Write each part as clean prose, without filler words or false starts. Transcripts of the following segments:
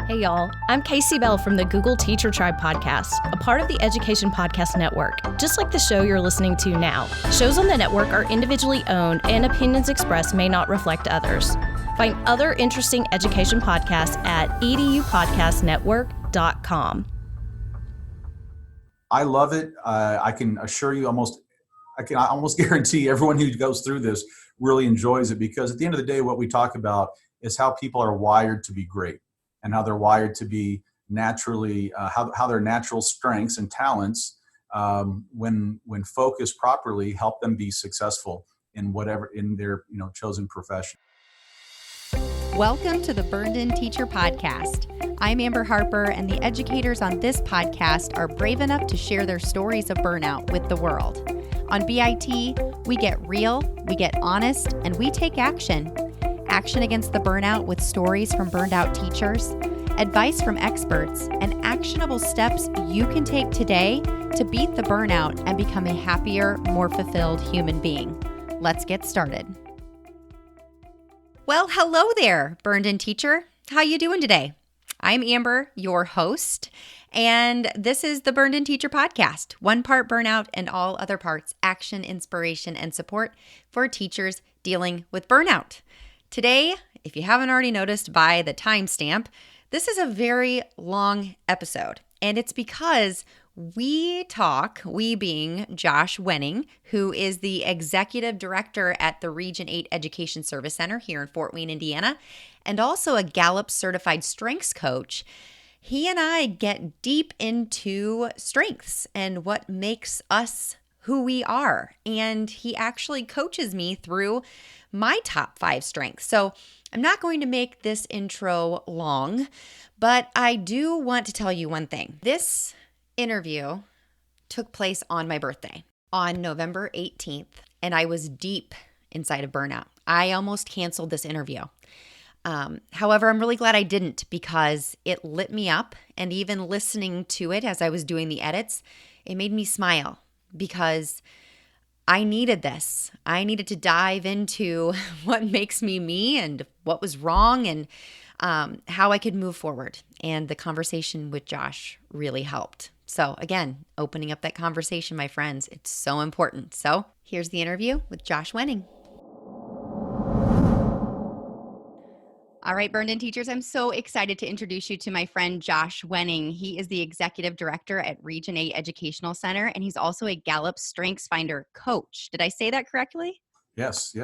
Hey y'all, I'm Casey Bell from the Google Teacher Tribe podcast, a part of the Education Podcast Network, just like the show you're listening to now. Shows on the network are individually owned and opinions expressed may not reflect others. Find other interesting education podcasts at edupodcastnetwork.com. I love it. I can assure you I can almost guarantee everyone who goes through this really enjoys it, because at the end of the day, what we talk about is how people are wired to be great and how they're wired to be naturally, how their natural strengths and talents, when focused properly, help them be successful in their chosen profession. Welcome to the Burned In Teacher Podcast. I'm Amber Harper, and the educators on this podcast are brave enough to share their stories of burnout with the world. On BIT, we get real, we get honest, and we take action. Action against the burnout with stories from burned out teachers, advice from experts, and actionable steps you can take today to beat the burnout and become a happier, more fulfilled human being. Let's get started. Well, hello there, Burned In Teacher. How you doing today? I'm Amber, your host, and this is the Burned In Teacher Podcast. One part burnout and all other parts action, inspiration, and support for teachers dealing with burnout. Today, if you haven't already noticed by the timestamp, this is a very long episode, and it's because we being Josh Wenning, who is the Executive Director at the Region 8 Education Service Center here in Fort Wayne, Indiana, and also a Gallup Certified Strengths Coach. He and I get deep into strengths and what makes us who we are, and he actually coaches me through my top 5 strengths. So I'm not going to make this intro long, but I do want to tell you one thing. This interview took place on my birthday on November 18th, and I was deep inside of burnout. I almost canceled this interview. However, I'm really glad I didn't, because it lit me up, and even listening to it as I was doing the edits, it made me smile, because I needed this. I needed to dive into what makes me me and what was wrong and how I could move forward. And the conversation with Josh really helped. So again, opening up that conversation, my friends, it's so important. So here's the interview with Josh Wenning. All right, Burned In Teachers, I'm so excited to introduce you to my friend Josh Wenning. He is the Executive Director at Region 8 Educational Center, and he's also a Gallup Strengths Finder coach. Did I say that correctly? Yes.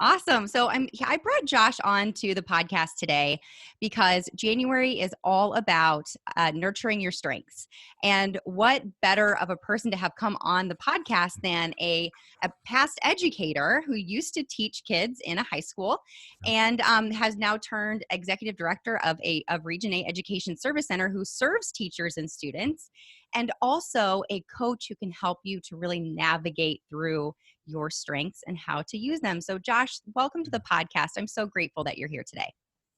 Awesome. So I brought Josh on to the podcast today because January is all about nurturing your strengths. And what better of a person to have come on the podcast than a past educator who used to teach kids in a high school and has now turned executive director of Region 8 Education Service Center, who serves teachers and students, and also a coach who can help you to really navigate through your strengths and how to use them. So Josh, welcome to the podcast. I'm so grateful that you're here today.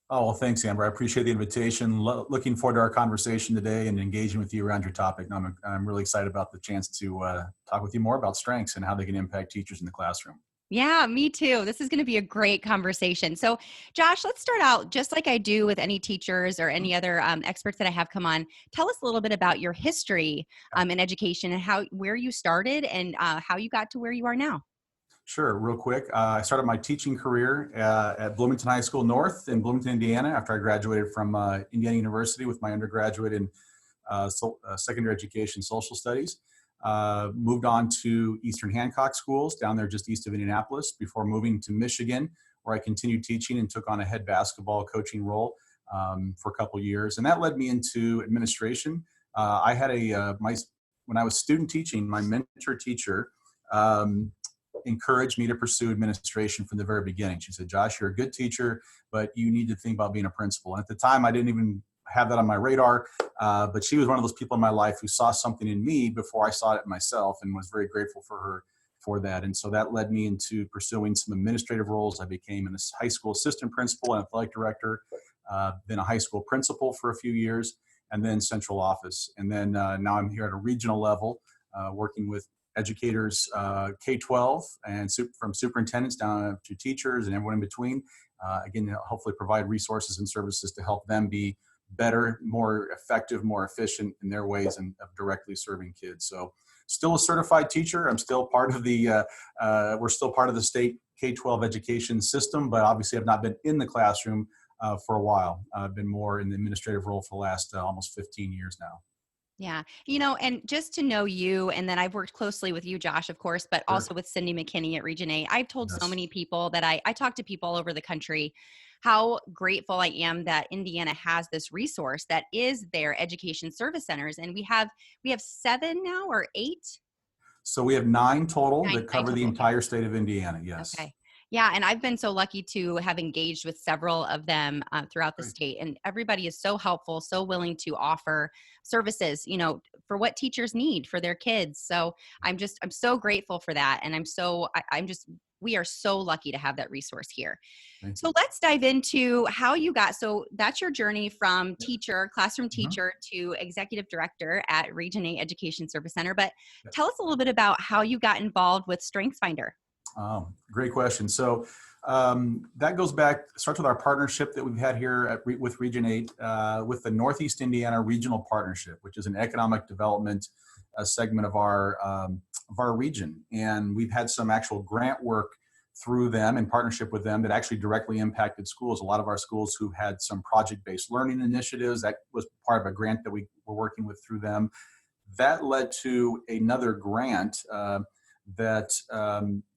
Oh, well, thanks, Amber. I appreciate the invitation. Looking forward to our conversation today and engaging with you around your topic. I'm really excited about the chance to talk with you more about strengths and how they can impact teachers in the classroom. Yeah, me too. This is going to be a great conversation. So Josh, let's start out just like I do with any teachers or any other experts that I have come on. Tell us a little bit about your history in education and where you started and how you got to where you are now. Sure. Real quick. I started my teaching career at Bloomington High School North in Bloomington, Indiana, after I graduated from Indiana University with my undergraduate in secondary education, social studies. Moved on to Eastern Hancock schools down there just east of Indianapolis before moving to Michigan, where I continued teaching and took on a head basketball coaching role for a couple years. And that led me into administration. I had when I was student teaching, my mentor teacher encouraged me to pursue administration from the very beginning. She said, Josh, you're a good teacher, but you need to think about being a principal. And at the time, I didn't even have that on my radar, but she was one of those people in my life who saw something in me before I saw it in myself, and was very grateful for her for that. And so that led me into pursuing some administrative roles. I became a high school assistant principal and athletic director, then a high school principal for a few years, and then central office. And then now I'm here at a regional level, working with educators, K-12, and from superintendents down to teachers and everyone in between. Again, hopefully provide resources and services to help them be better, more effective, more efficient in their ways of directly serving kids. So still a certified teacher. I'm still part of we're still part of the state K-12 education system, but obviously I've not been in the classroom for a while. I've been more in the administrative role for the last almost 15 years now. Yeah. And just to know you, and then I've worked closely with you, Josh, of course, but Sure. also with Cindy McKinney at Region 8. I've told so Yes. many people that I talk to people all over the country how grateful I am that Indiana has this resource that is their education service centers. And we have 7 now or 8? So we have 9 total Nine, that nine cover the total. Okay. entire state of Indiana. Yes. Okay. Yeah. And I've been so lucky to have engaged with several of them throughout the Great. state. And everybody is so helpful, so willing to offer services, for what teachers need for their kids. So I'm so grateful for that. And we are so lucky to have that resource here. Thank So you. let's dive into how you so that's your journey from classroom Mhm. teacher to executive director at Region 8 Education Service Center. But Yeah. tell us a little bit about how you got involved with StrengthsFinder. Great question. So that starts with our partnership that we've had here with Region 8 with the Northeast Indiana Regional Partnership, which is an economic development segment of our region. And we've had some actual grant work through them in partnership with them that actually directly impacted schools. A lot of our schools who had some project-based learning initiatives, that was part of a grant that we were working with through them. That led to another grant that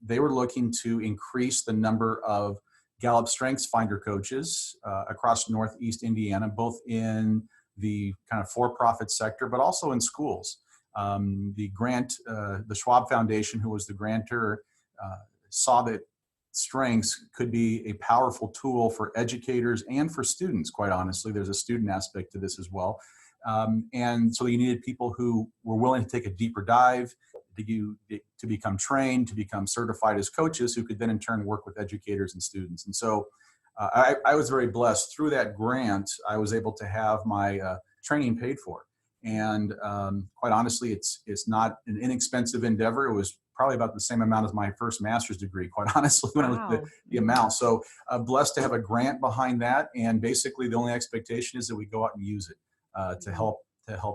they were looking to increase the number of Gallup StrengthsFinder coaches across Northeast Indiana, both in the kind of for-profit sector, but also in schools. The Schwab Foundation, who was the grantor, saw that strengths could be a powerful tool for educators and for students, quite honestly. There's a student aspect to this as well. And so you needed people who were willing to take a deeper dive, to become trained, to become certified as coaches, who could then in turn work with educators and students. And so I was very blessed. Through that grant, I was able to have my training paid for. And quite honestly, it's not an inexpensive endeavor. It was probably about the same amount as my first master's degree, quite honestly, when I looked at the amount. So blessed to have a grant behind that. And basically the only expectation is that we go out and use it to help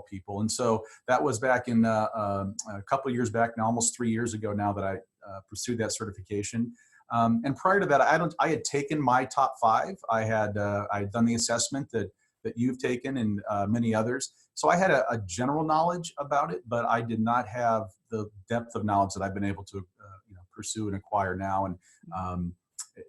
people. And so that was back in a couple of years back now, almost 3 years ago now, that I pursued that certification. And prior to that, I had taken my top 5. I had done the assessment that you've taken and many others. So I had a general knowledge about it, but I did not have the depth of knowledge that I've been able to pursue and acquire now. And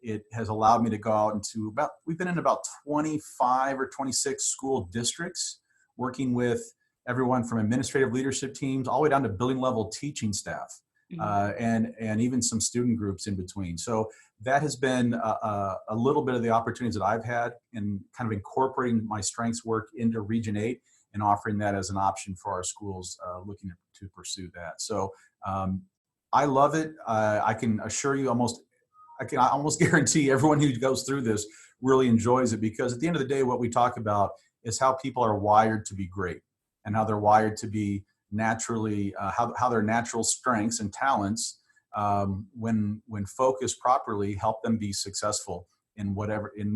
it has allowed me to go out into we've been in about 25 or 26 school districts, working with everyone from administrative leadership teams all the way down to building level teaching staff, and even some student groups in between. So that has been a little bit of the opportunities that I've had in kind of incorporating my strengths work into Region 8 and offering that as an option for our schools looking to pursue that. So I love it. I can assure you I can almost guarantee everyone who goes through this really enjoys it, because at the end of the day, what we talk about is how people are wired to be great and how they're wired to be naturally, how their natural strengths and talents, when focused properly, help them be successful in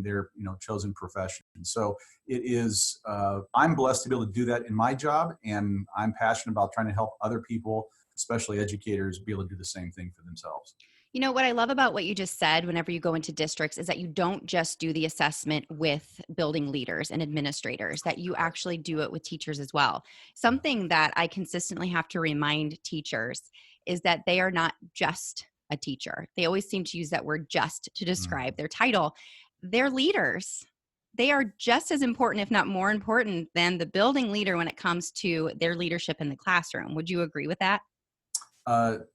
their chosen profession. So it is, I'm blessed to be able to do that in my job, and I'm passionate about trying to help other people, especially educators, be able to do the same thing for themselves. What I love about what you just said, whenever you go into districts, is that you don't just do the assessment with building leaders and administrators, that you actually do it with teachers as well. Something that I consistently have to remind teachers is that they are not just a teacher. They always seem to use that word just to describe their title. They're leaders. They are just as important, if not more important, than the building leader when it comes to their leadership in the classroom. Would you agree with that?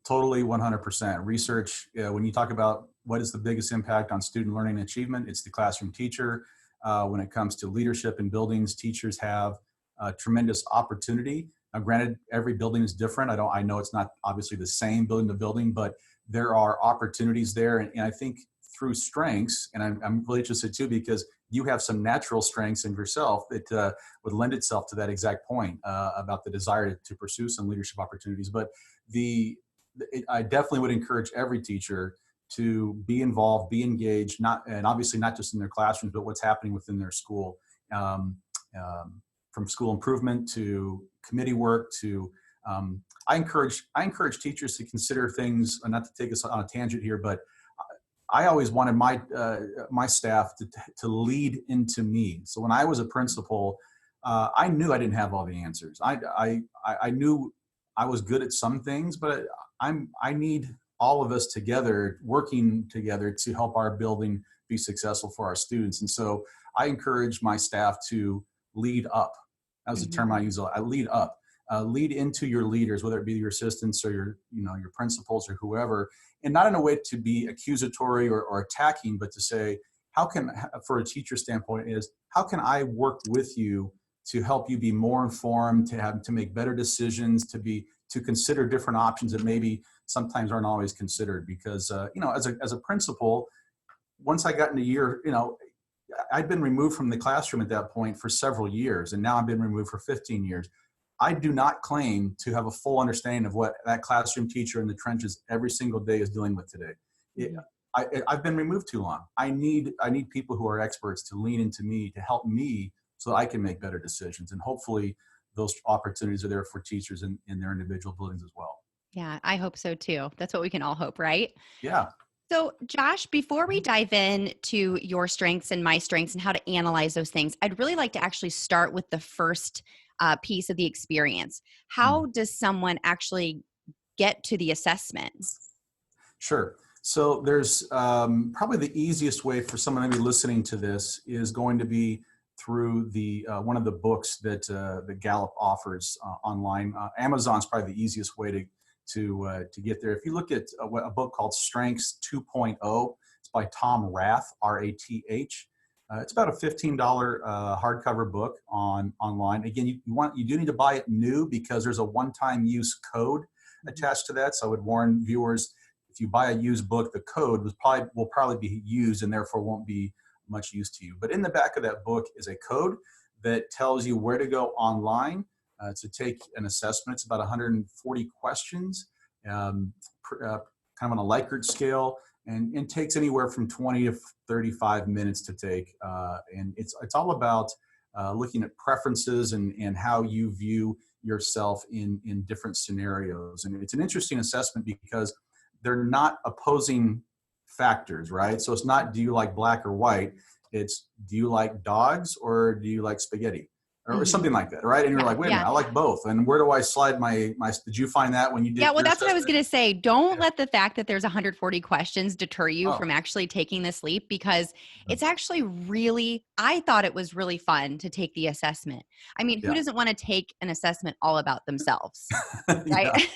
Totally 100%. Research, when you talk about what is the biggest impact on student learning and achievement, it's the classroom teacher. When it comes to leadership in buildings, teachers have a tremendous opportunity. Now, granted, every building is different. I know it's not obviously the same building to building, but there are opportunities there. And I think through strengths, and I'm really interested too, because you have some natural strengths in yourself that would lend itself to that exact point about the desire to pursue some leadership opportunities. But I definitely would encourage every teacher to be involved, be engaged, and obviously not just in their classrooms, but what's happening within their school. from school improvement to committee work to I encourage teachers to consider things, not to take us on a tangent here, but I always wanted my staff to lead into me. So when I was a principal, I knew I didn't have all the answers. I knew I was good at some things, but I need all of us together, working together to help our building be successful for our students. And so I encourage my staff to lead up. That was the term I use. I lead up. Lead into your leaders, whether it be your assistants or your principals or whoever, and not in a way to be accusatory or attacking, but to say, for a teacher standpoint, how can I work with you to help you be more informed, to make better decisions, to consider different options that maybe sometimes aren't always considered. Because as a principal, once I got into year, I'd been removed from the classroom at that point for several years, and now I've been removed for 15 years. I do not claim to have a full understanding of what that classroom teacher in the trenches every single day is dealing with today. I've been removed too long. I need people who are experts to lean into me, to help me so that I can make better decisions. And hopefully those opportunities are there for teachers in their individual buildings as well. Yeah, I hope so too. That's what we can all hope, right? Yeah. So Josh, before we dive in to your strengths and my strengths and how to analyze those things, I'd really like to actually start with the first piece of the experience. How does someone actually get to the assessment? Sure. So there's probably the easiest way for someone to be listening to this is going to be through the one of the books that Gallup offers online. Amazon's probably the easiest way to get there. If you look at a book called Strengths 2.0, it's by Tom Rath, R-A-T-H. It's about a $15 hardcover book online. Again, you do need to buy it new because there's a one-time use code attached to that. So I would warn viewers, if you buy a used book, the code will probably be used and therefore won't be much use to you. But in the back of that book is a code that tells you where to go online to take an assessment. It's about 140 questions, kind of on a Likert scale, and takes anywhere from 20 to 35 minutes to take. And it's all about looking at preferences and how you view yourself in different scenarios. And it's an interesting assessment because they're not opposing factors, right? So it's not, do you like black or white? It's, do you like dogs or do you like spaghetti? Or something like that, right? And you're like, wait a minute, I like both. And where do I slide my did you find that when you did? Yeah, well, that's what I was going to say. Don't let the fact that there's 140 questions deter you from actually taking this leap, because it's actually really, I thought it was really fun to take the assessment. I mean, who doesn't want to take an assessment all about themselves, right?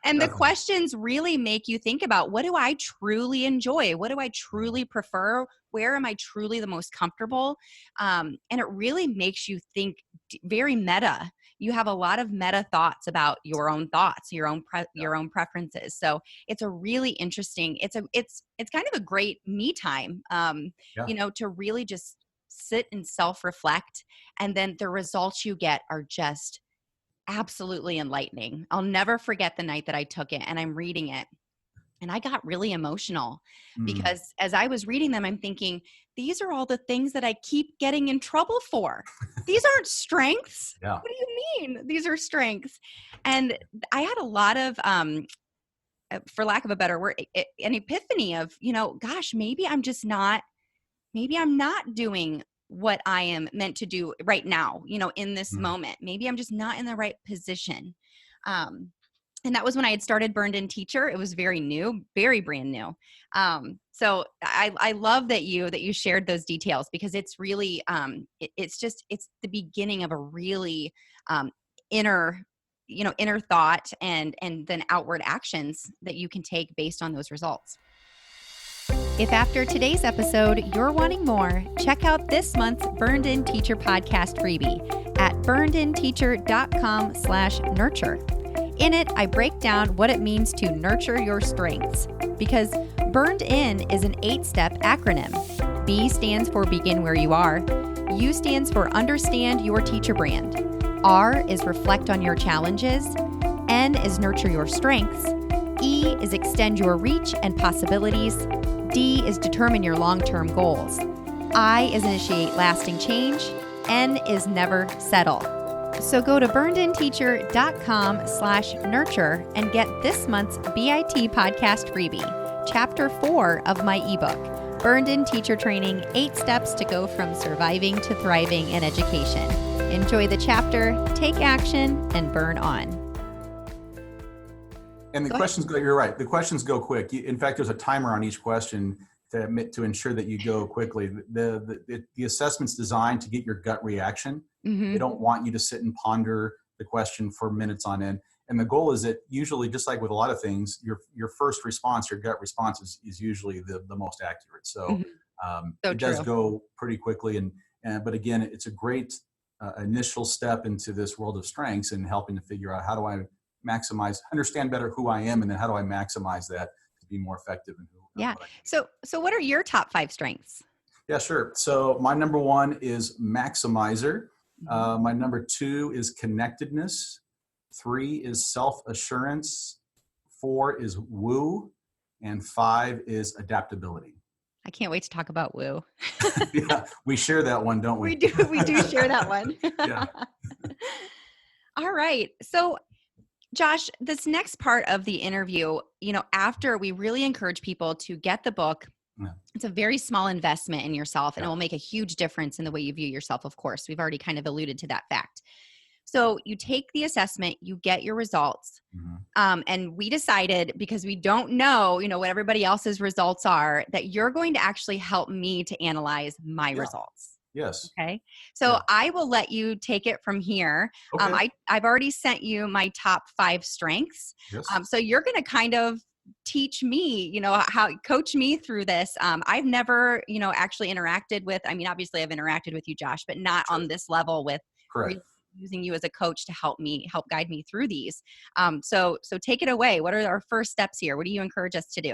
And the questions really make you think about, what do I truly enjoy? What do I truly prefer? Where am I truly the most comfortable? And it really makes you think very meta. You have a lot of meta thoughts about your own thoughts, your own preferences. So it's a really interesting, it's kind of a great me time, to really just sit and self-reflect. And then the results you get are just absolutely enlightening. I'll never forget the night that I took it and I'm reading it. And I got really emotional because as I was reading them, I'm thinking, these are all the things that I keep getting in trouble for. These aren't strengths. Yeah. What do you mean? These are strengths. And I had a lot of, for lack of a better word, an epiphany of, gosh, maybe I'm not doing what I am meant to do right now, in this moment. Maybe I'm just not in the right position. And that was when I had started Burned In Teacher. It was very new, very brand new. So I love that you shared those details, because it's really, it's the beginning of a really inner thought and then outward actions that you can take based on those results. If after today's episode you're wanting more, check out this month's Burned In Teacher podcast freebie at burnedinteacher.com/nurture. In it, I break down what it means to nurture your strengths, because Burned In is an 8-step acronym. B stands for begin where you are. U stands for understand your teacher brand. R is reflect on your challenges. N is nurture your strengths. E is extend your reach and possibilities. D is determine your long-term goals. I is initiate lasting change. N is never settle. So go to burnedinteacher.com/nurture and get this month's BIT podcast freebie, chapter 4 of my ebook, Burned in Teacher Training, 8 Steps to Go from Surviving to Thriving in Education. Enjoy the chapter, take action, and burn on. And the questions go, you're right, the questions go quick. In fact, there's a timer on each question to ensure that you go quickly. The assessment's designed to get your gut reaction. Mm-hmm. They don't want you to sit and ponder the question for minutes on end. And the goal is that usually, just like with a lot of things, your first response, your gut response is usually the most accurate. So, it does go pretty quickly. But again, it's a great initial step into this world of strengths and helping to figure out how do I understand better who I am, and then how do I maximize that to be more effective. So what are your top 5 strengths? Yeah, sure. So my number 1 is maximizer. My number 2 is connectedness. 3 is self-assurance. 4 is woo. And 5 is adaptability. I can't wait to talk about woo. Yeah, we share that one, don't we? We do share that one. Yeah. All right. So Josh, this next part of the interview, after we really encourage people to get the book, it's a very small investment in yourself, and it will make a huge difference in the way you view yourself, of course. We've already kind of alluded to that fact. So you take the assessment, you get your results, and we decided, because we don't know, what everybody else's results are, that you're going to actually help me to analyze my results. Yes. Okay. So I will let you take it from here. Okay. I've already sent you my top 5 strengths. Yes. So you're going to kind of teach me, how coach me through this. I've never, actually interacted with, obviously I've interacted with you, Josh, but not on this level with Correct. using you as a coach to help guide me through these. So take it away. What are our first steps here? What do you encourage us to do?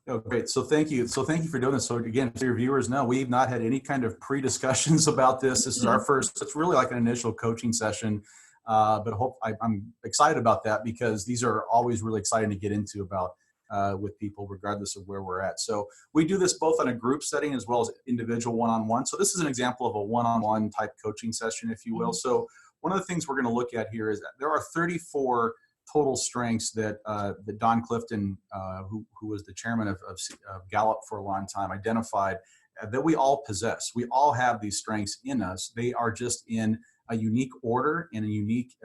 Oh, great. So thank you. So thank you for doing this. So again, to your viewers know, we've not had any kind of pre-discussions about this. This is our first, it's really like an initial coaching session. But I'm excited about that, because these are always really exciting to get into about with people, regardless of where we're at. So we do this both on a group setting as well as individual one-on-one. So this is an example of a one-on-one type coaching session, if you will. So one of the things we're going to look at here is that there are 34 total strengths that Don Clifton, who was the chairman of Gallup for a long time, identified that we all possess. We all have these strengths in us. They are just in a unique order and a unique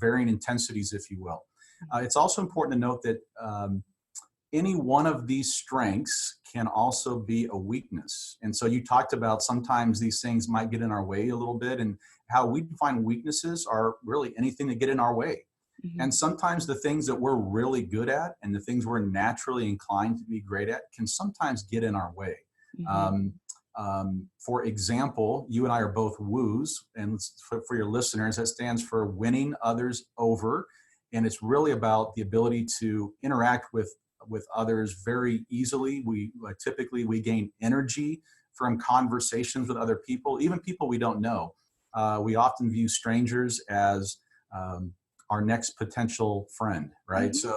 varying intensities, if you will. It's also important to note that any one of these strengths can also be a weakness. And so you talked about sometimes these things might get in our way a little bit, and how we define weaknesses are really anything that get in our way. And sometimes the things that we're really good at and the things we're naturally inclined to be great at can sometimes get in our way. For example, you and I are both woos, and for your listeners, that stands for winning others over. And it's really about the ability to interact with others very easily. We typically gain energy from conversations with other people, even people we don't know. We often view strangers as our next potential friend, right? So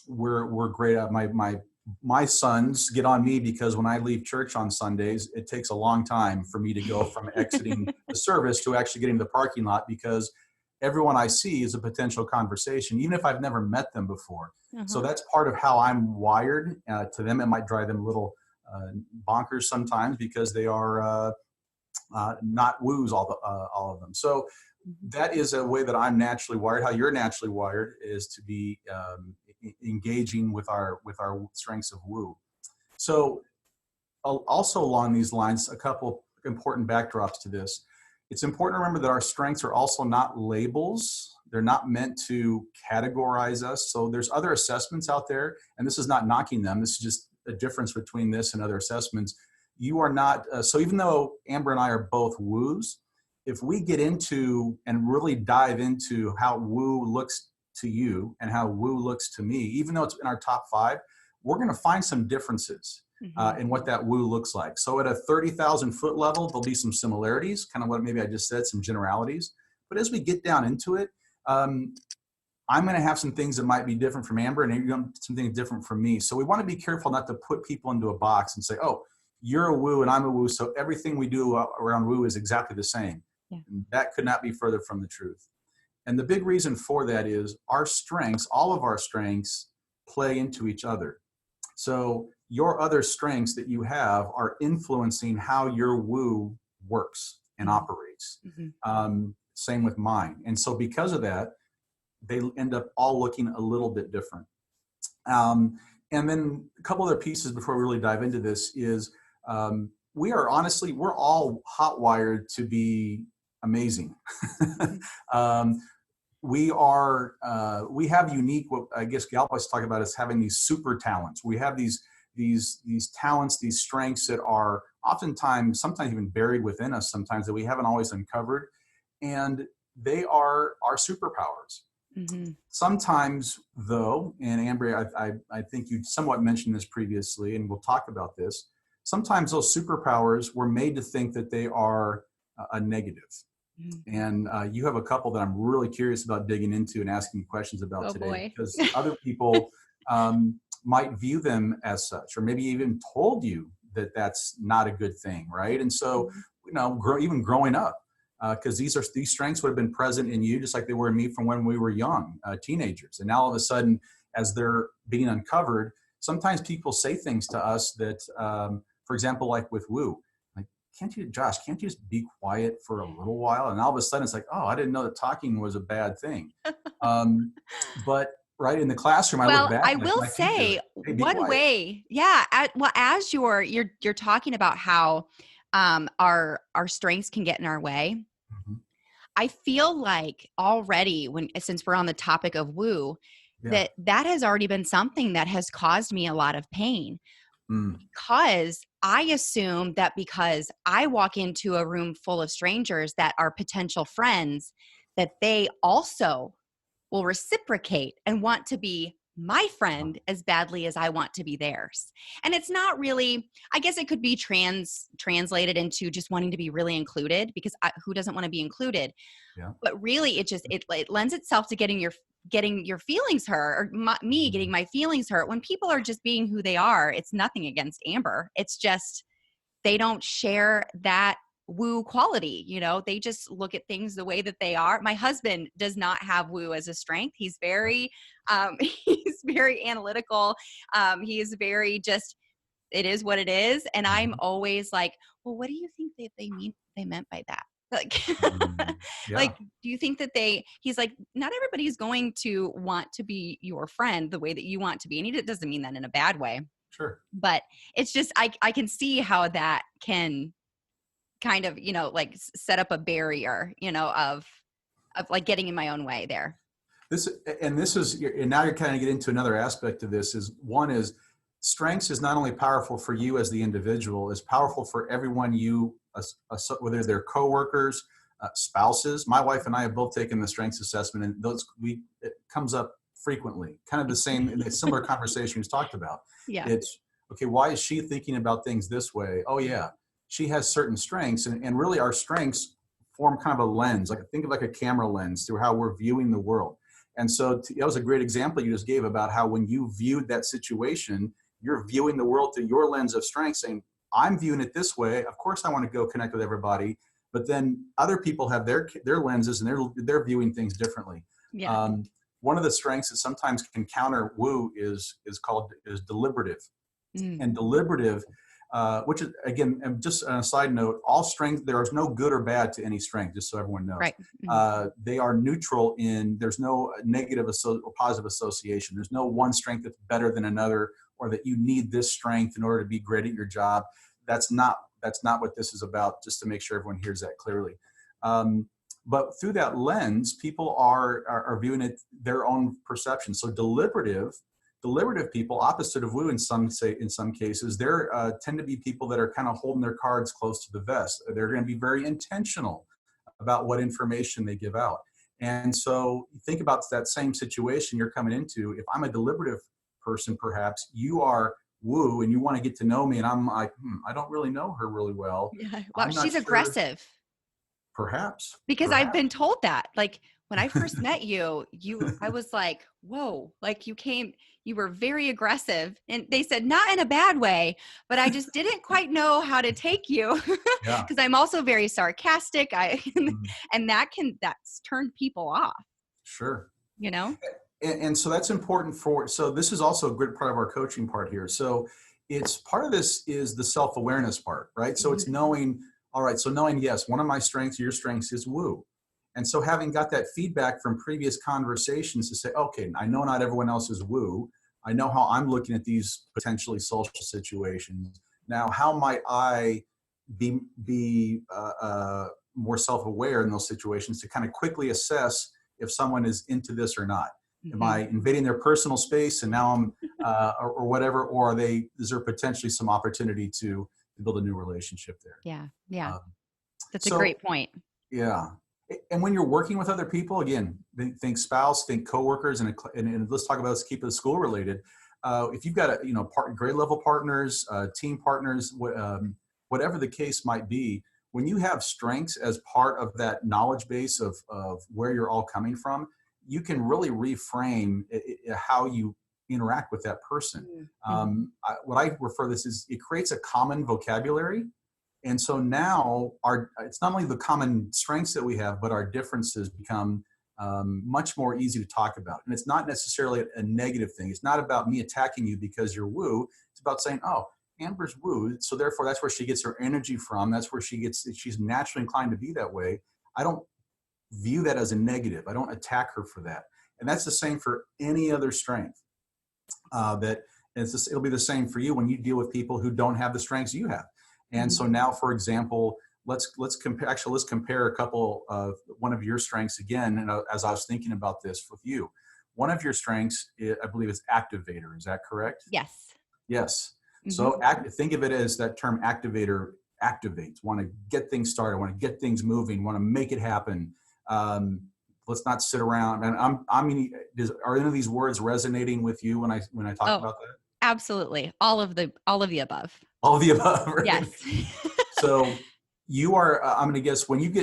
we're great at my sons get on me because when I leave church on Sundays, it takes a long time for me to go from exiting the service to actually getting to the parking lot, because everyone I see is a potential conversation, even if I've never met them before. So that's part of how I'm wired. To them, it might drive them a little bonkers sometimes, because they are not woos, all of them. So that is a way that I'm naturally wired. How you're naturally wired is to be engaging with our strengths of woo. So also along these lines, a couple important backdrops to this. It's important to remember that our strengths are also not labels. They're not meant to categorize us. So there's other assessments out there, and this is not knocking them. This is just a difference between this and other assessments. You are not, so even though Amber and I are both woos, if we get into and really dive into how woo looks to you and how woo looks to me, even though it's in our top 5, we're going to find some differences in what that woo looks like. So at a 30,000 foot level, there'll be some similarities, kind of what maybe I just said, some generalities. But as we get down into it, I'm going to have some things that might be different from Amber, and you're going to have some things different from me. So we want to be careful not to put people into a box and say, oh, you're a woo and I'm a woo, so everything we do around woo is exactly the same. Yeah. And that could not be further from the truth. And the big reason for that is our strengths, all of our strengths, play into each other. So your other strengths that you have are influencing how your woo works and operates. Same with mine. And so because of that, they end up all looking a little bit different. And then a couple other pieces before we really dive into this is we're all hot wired to be amazing. We have unique, what I guess Galbraith's talking about is having these super talents. We have these talents, these strengths that are oftentimes, sometimes even buried within us sometimes, that we haven't always uncovered. And they are our superpowers. Sometimes though, and Amber, I think you somewhat mentioned this previously, and we'll talk about this, sometimes those superpowers were made to think that they are a negative. And you have a couple that I'm really curious about digging into and asking questions about today, because other people might view them as such, or maybe even told you that that's not a good thing, right? And so, even growing up, because these strengths would have been present in you just like they were in me from when we were young, teenagers. And now all of a sudden, as they're being uncovered, sometimes people say things to us that, for example, like with woo, like, can't you just be quiet for a little while? And all of a sudden it's like, oh, I didn't know that talking was a bad thing. But right in the classroom, I look back. I will say one way, as you're talking about how our strengths can get in our way. I feel like already since we're on the topic of woo, that has already been something that has caused me a lot of pain. Because I assume that because I walk into a room full of strangers that are potential friends, that they also will reciprocate and want to be my friend as badly as I want to be theirs. And it's not really, I guess it could be translated into just wanting to be really included, because who doesn't want to be included? Yeah. But really it lends itself to getting your feelings hurt, or me getting my feelings hurt. When people are just being who they are, it's nothing against Amber. It's just, they don't share that woo quality. They just look at things the way that they are. My husband does not have woo as a strength. He's very, he's very analytical. He is very just, it is what it is. And I'm always like, well, what do you think that they meant by that? Like, do you think that he's like, not everybody is going to want to be your friend the way that you want to be. And he doesn't mean that in a bad way. Sure. But it's just, I can see how that can kind of, like set up a barrier, of like getting in my own way there. And now you're kind of getting into another aspect of this one is strengths is not only powerful for you as the individual, is powerful for everyone whether they're coworkers, spouses. My wife and I have both taken the strengths assessment, and it comes up frequently, kind of the similar conversation we talked about. Yeah. It's okay. Why is she thinking about things this way? Oh yeah. She has certain strengths, and really our strengths form kind of a lens, think of like a camera lens through how we're viewing the world. And so that was a great example you just gave about how when you viewed that situation, you're viewing the world through your lens of strength, saying, I'm viewing it this way. Of course I want to go connect with everybody, but then other people have their lenses and they're viewing things differently. Yeah. One of the strengths that sometimes can counter woo is deliberative. And deliberative, which is, again, just on a side note, all strength, there is no good or bad to any strength, just so everyone knows. Right. They are neutral there's no negative or positive association. There's no one strength that's better than another, or that you need this strength in order to be great at your job. That's not what this is about, just to make sure everyone hears that clearly. But through that lens, people are viewing it their own perception. So deliberative people, opposite of woo in some cases, they tend to be people that are kind of holding their cards close to the vest. They're going to be very intentional about what information they give out. And so think about that same situation you're coming into. If I'm a deliberative person, perhaps you are woo and you want to get to know me, and I'm like, I don't really know her really well. Yeah. Wow, she's aggressive. Perhaps. Because I've been told that, like, when I first met you, I was like, whoa, like you were very aggressive. And they said, not in a bad way, but I just didn't quite know how to take you Yeah. because I'm also very sarcastic. Mm, And that's turned people off, sure. you know? And so that's important so this is also a good part of our coaching part here. So it's part of this is the self-awareness part, right? So it's Mhm. knowing, all right, so knowing, yes, one of my strengths, your strengths is woo. And so having got that feedback from previous conversations to say, okay, I know not everyone else is woo. I know how I'm looking at these potentially social situations. Now, how might I be more self-aware in those situations to kind of quickly assess if someone is into this or not? Am I Mhm. invading their personal space and now I'm, or whatever, or is there potentially some opportunity to build a new relationship there? Yeah. Yeah. Um, That's a so great point. yeah. And when you're working with other people, again, think spouse, think coworkers, and let's talk about, let's keep it school related. If you've got grade level partners, team partners, whatever the case might be, when you have strengths as part of that knowledge base of where you're all coming from, you can really reframe how you interact with that person. Mhm. What I refer to this is it creates a common vocabulary, and so now it's not only the common strengths that we have, but our differences become much more easy to talk about. And it's not necessarily a negative thing. It's not about me attacking you because you're woo. It's about saying, oh, Amber's woo. So therefore that's where she gets her energy from. That's where she's naturally inclined to be that way. I don't view that as a negative. I don't attack her for that. And that's the same for any other strength. It'll be the same for you when you deal with people who don't have the strengths you have. And so Mhm. now, for example, let's compare a couple of one of your strengths again. And as I was thinking about this with you, one of your strengths, I believe, is activator. Is that correct? Yes. Yes. Mhm. So think of it as that term activator activates, want to get things started, want to get things moving, want to make it happen. Um, let's not sit around. And are any of these words resonating with you when I talk Oh, about that? absolutely. All of the above. All of the above, right? Yes. So you are, I'm going to guess when you've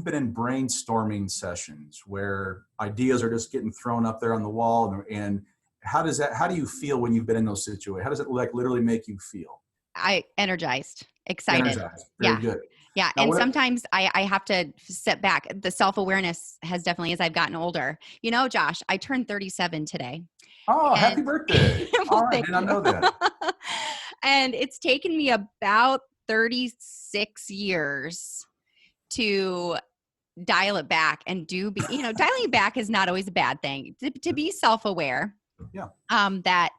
been in brainstorming sessions where ideas are just getting thrown up there on the wall, and how do you feel when you've been in those situations? How does it like literally make you feel? I energized, excited. Energized. Very Yeah. good. Yeah. Now And what? sometimes I have to step back. The self-awareness has definitely, as I've gotten older, Josh, I turned 37 today. Oh, happy And birthday. All well, right. thank Did not you. know that. And it's taken me about 36 years to dial it back and dialing it back is not always a bad thing. To be self-aware, Yeah. that,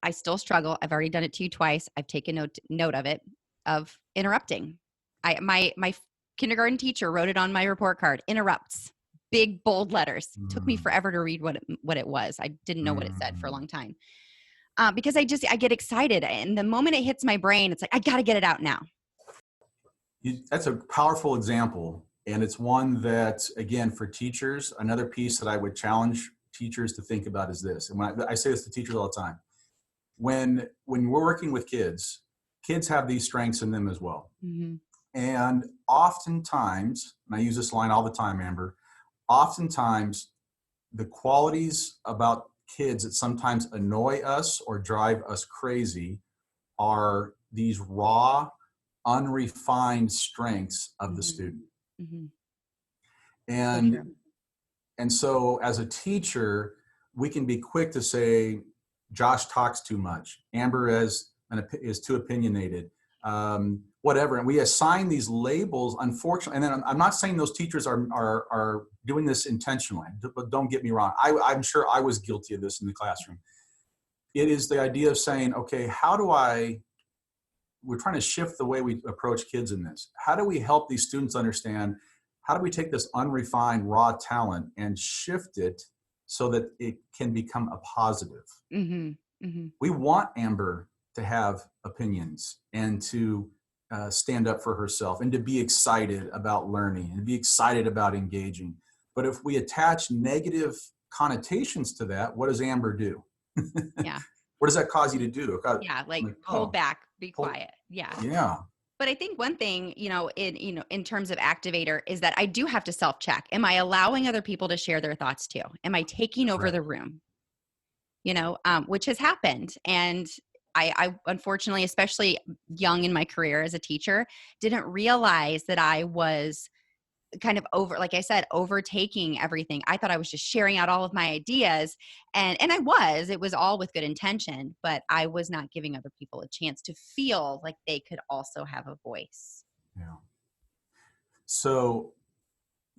I still struggle. I've already done it to you twice. I've taken note of it, of interrupting. My kindergarten teacher wrote it on my report card. Interrupts, big bold letters. Took me Mm, forever to read what it was. I didn't know what it said for a mm. long time. Because I get excited, and the moment it hits my brain, it's like I got to get it out now. That's a powerful example. And it's one that, again, for teachers, another piece that I would challenge teachers to think about is this. And when I say this to teachers all the time, when we're working with kids have these strengths in them as well. Mm-hmm. And oftentimes, and I use this line all the time, Amber, oftentimes the qualities about kids that sometimes annoy us or drive us crazy are these raw, unrefined strengths of the Mm-hmm. student. Mm-hmm. So And true. and so as a teacher, we can be quick to say, Josh talks too much. Amber is too opinionated. Whatever. And we assign these labels, unfortunately. And then I'm not saying those teachers are doing this intentionally, but don't get me wrong. I'm sure I was guilty of this in the classroom. It is the idea of saying, okay, we're trying to shift the way we approach kids in this. How do we help these students understand, how do we take this unrefined raw talent and shift it so that it can become a positive? Mm-hmm. Mm-hmm. We want Amber to have opinions and to stand up for herself and to be excited about learning and be excited about engaging. But if we attach negative connotations to that, what does Amber do? Yeah. What does that cause you to do? Yeah. Like Like, hold oh, back, be hold, quiet. Yeah. yeah. But I think one thing, in terms of activator is that I do have to self-check. Am I allowing other people to share their thoughts too? Am I taking over Correct. the room? Which has happened. And I unfortunately, especially young in my career as a teacher, didn't realize that I was kind of like I said, overtaking everything. I thought I was just sharing out all of my ideas, and it was all with good intention, but I was not giving other people a chance to feel like they could also have a voice. Yeah. So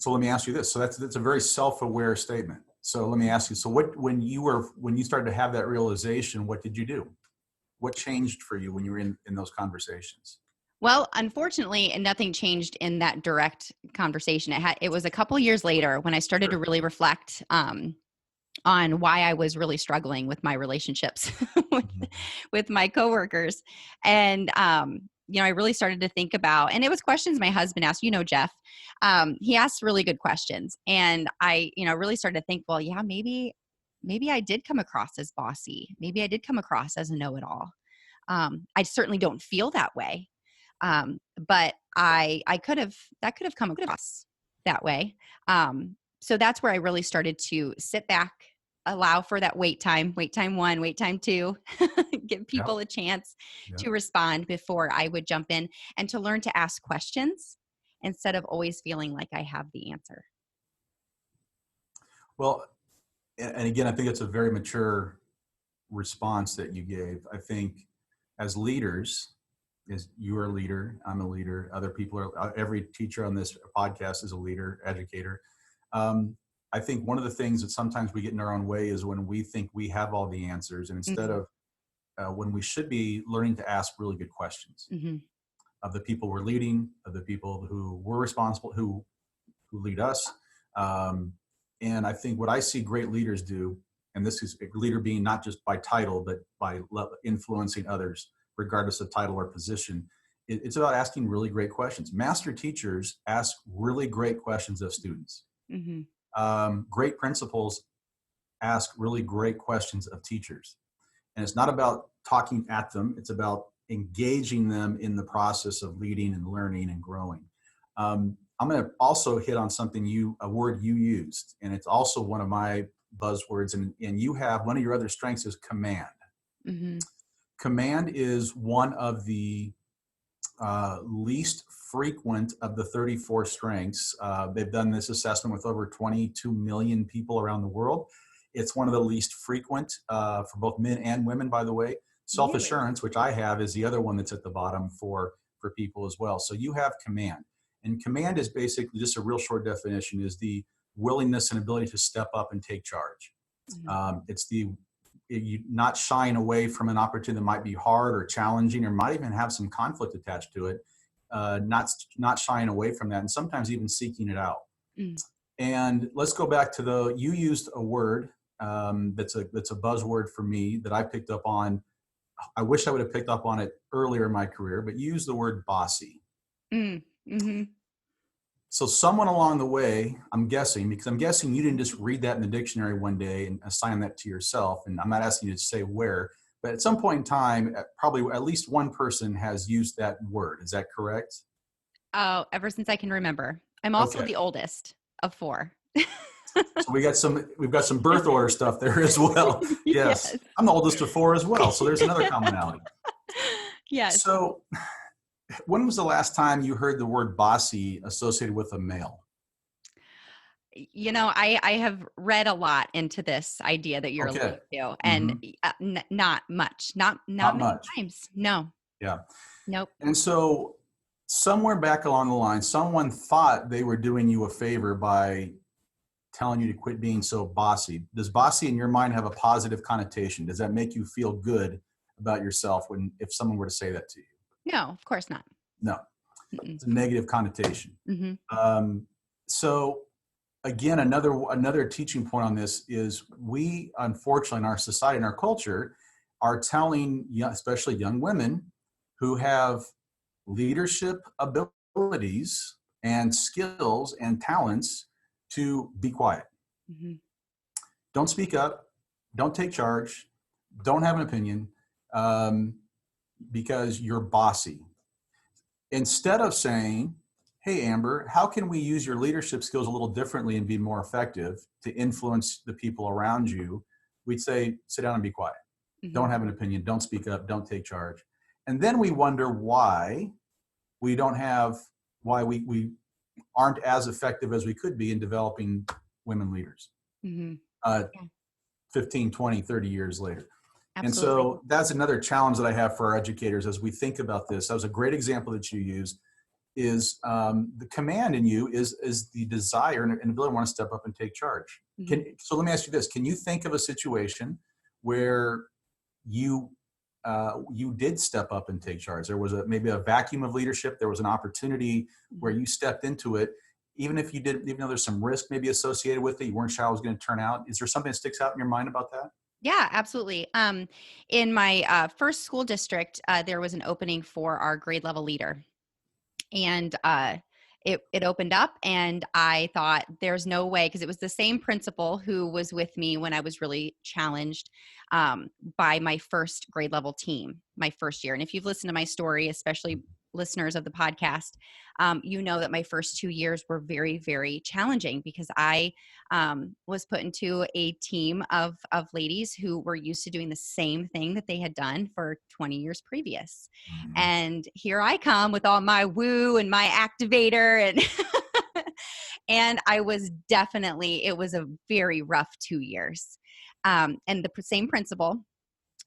let me ask you this. So that's a very self-aware statement. So let me ask you, so when you started to have that realization, what did you do? What changed for you when you were in those conversations? Well, unfortunately, nothing changed in that direct conversation. It was a couple years later when I started to really reflect on why I was really struggling with my relationships with my coworkers. And, I really started to think about, and it was questions my husband asked, Jeff, he asked really good questions. And I, really started to think, well, yeah, maybe I did come across as bossy. Maybe I did come across as a know-it-all. I certainly don't feel that way. But that could have come across that way. So that's where I really started to sit back, allow for that wait time 1, wait time 2, give people a chance to respond before I would jump in, and to learn to ask questions instead of always feeling like I have the answer. Well, and again, I think it's a very mature response that you gave. I think as leaders, is you're a leader, I'm a leader, other people are, every teacher on this podcast is a leader, educator. I think one of the things that sometimes we get in our own way is when we think we have all the answers, and instead of when we should be learning to ask really good questions of the people we're leading, of the people who we're responsible, who lead us. And I think what I see great leaders do, and this is a leader being not just by title, but by influencing others, regardless of title or position, it's about asking really great questions. Master teachers ask really great questions of students. Great principals ask really great questions of teachers. And it's not about talking at them. It's about engaging them in the process of leading and learning and growing. I'm going to also hit on a word you used, and it's also one of my buzzwords. And you have, one of your other strengths is command. Command is one of the least frequent of the 34 strengths. They've done this assessment with over 22 million people around the world. It's one of the least frequent for both men and women, by the way. Self-assurance, which I have, is the other one that's at the bottom for people as well. So you have command. And command is basically, just a real short definition, is the willingness and ability to step up and take charge. It's you not shying away from an opportunity that might be hard or challenging, or might even have some conflict attached to it. Not shying away from that, and sometimes even seeking it out. And let's go back to you used a word that's a buzzword for me that I picked up on. I wish I would have picked up on it earlier in my career, but you used the word bossy. So someone along the way, I'm guessing you didn't just read that in the dictionary one day and assign that to yourself. And I'm not asking you to say where, but at some point in time, probably at least one person has used that word. Is that correct? Oh, ever since I can remember. I'm also the oldest of 4. So we've got some birth order stuff there as well. Yes. I'm the oldest of 4 as well. So there's another commonality. Yes. So when was the last time you heard the word bossy associated with a male? I have read a lot into this idea that you're alluding to, and not much, not many much. times. No. Yeah. Nope. And so somewhere back along the line, someone thought they were doing you a favor by telling you to quit being so bossy. Does bossy in your mind have a positive connotation? Does that make you feel good about yourself if someone were to say that to you? No, of course not. No, it's a negative connotation. So again, another teaching point on this is we, unfortunately, in our society, in our culture, are telling, especially young women who have leadership abilities and skills and talents, to be quiet. Don't speak up. Don't take charge. Don't have an opinion, because you're bossy. instead of saying, hey, Amber, how can we use your leadership skills a little differently and be more effective to influence the people around you? We'd say, sit down and be quiet. Don't have an opinion. Don't speak up. Don't take charge. And then we wonder why we aren't as effective as we could be in developing women leaders. 15, 20, 30 years later. Absolutely. And so that's another challenge that I have for our educators as we think about this. That was a great example that you used, is the command in you is the desire and ability to want to step up and take charge. So let me ask you this. Can you think of a situation where you did step up and take charge? There was maybe a vacuum of leadership. There was an opportunity where you stepped into it, even though there's some risk maybe associated with it, you weren't sure how it was going to turn out. Is there something that sticks out in your mind about that? Yeah, absolutely. In my first school district, there was an opening for our grade level leader. And it opened up, and I thought, there's no way, because it was the same principal who was with me when I was really challenged by my first grade level team, my first year. And if you've listened to my story, especially listeners of the podcast, you know that my first 2 years were very, very challenging, because I was put into a team of ladies who were used to doing the same thing that they had done for 20 years previous. And here I come with all my woo and my activator, and and it was a very rough 2 years. And the same principal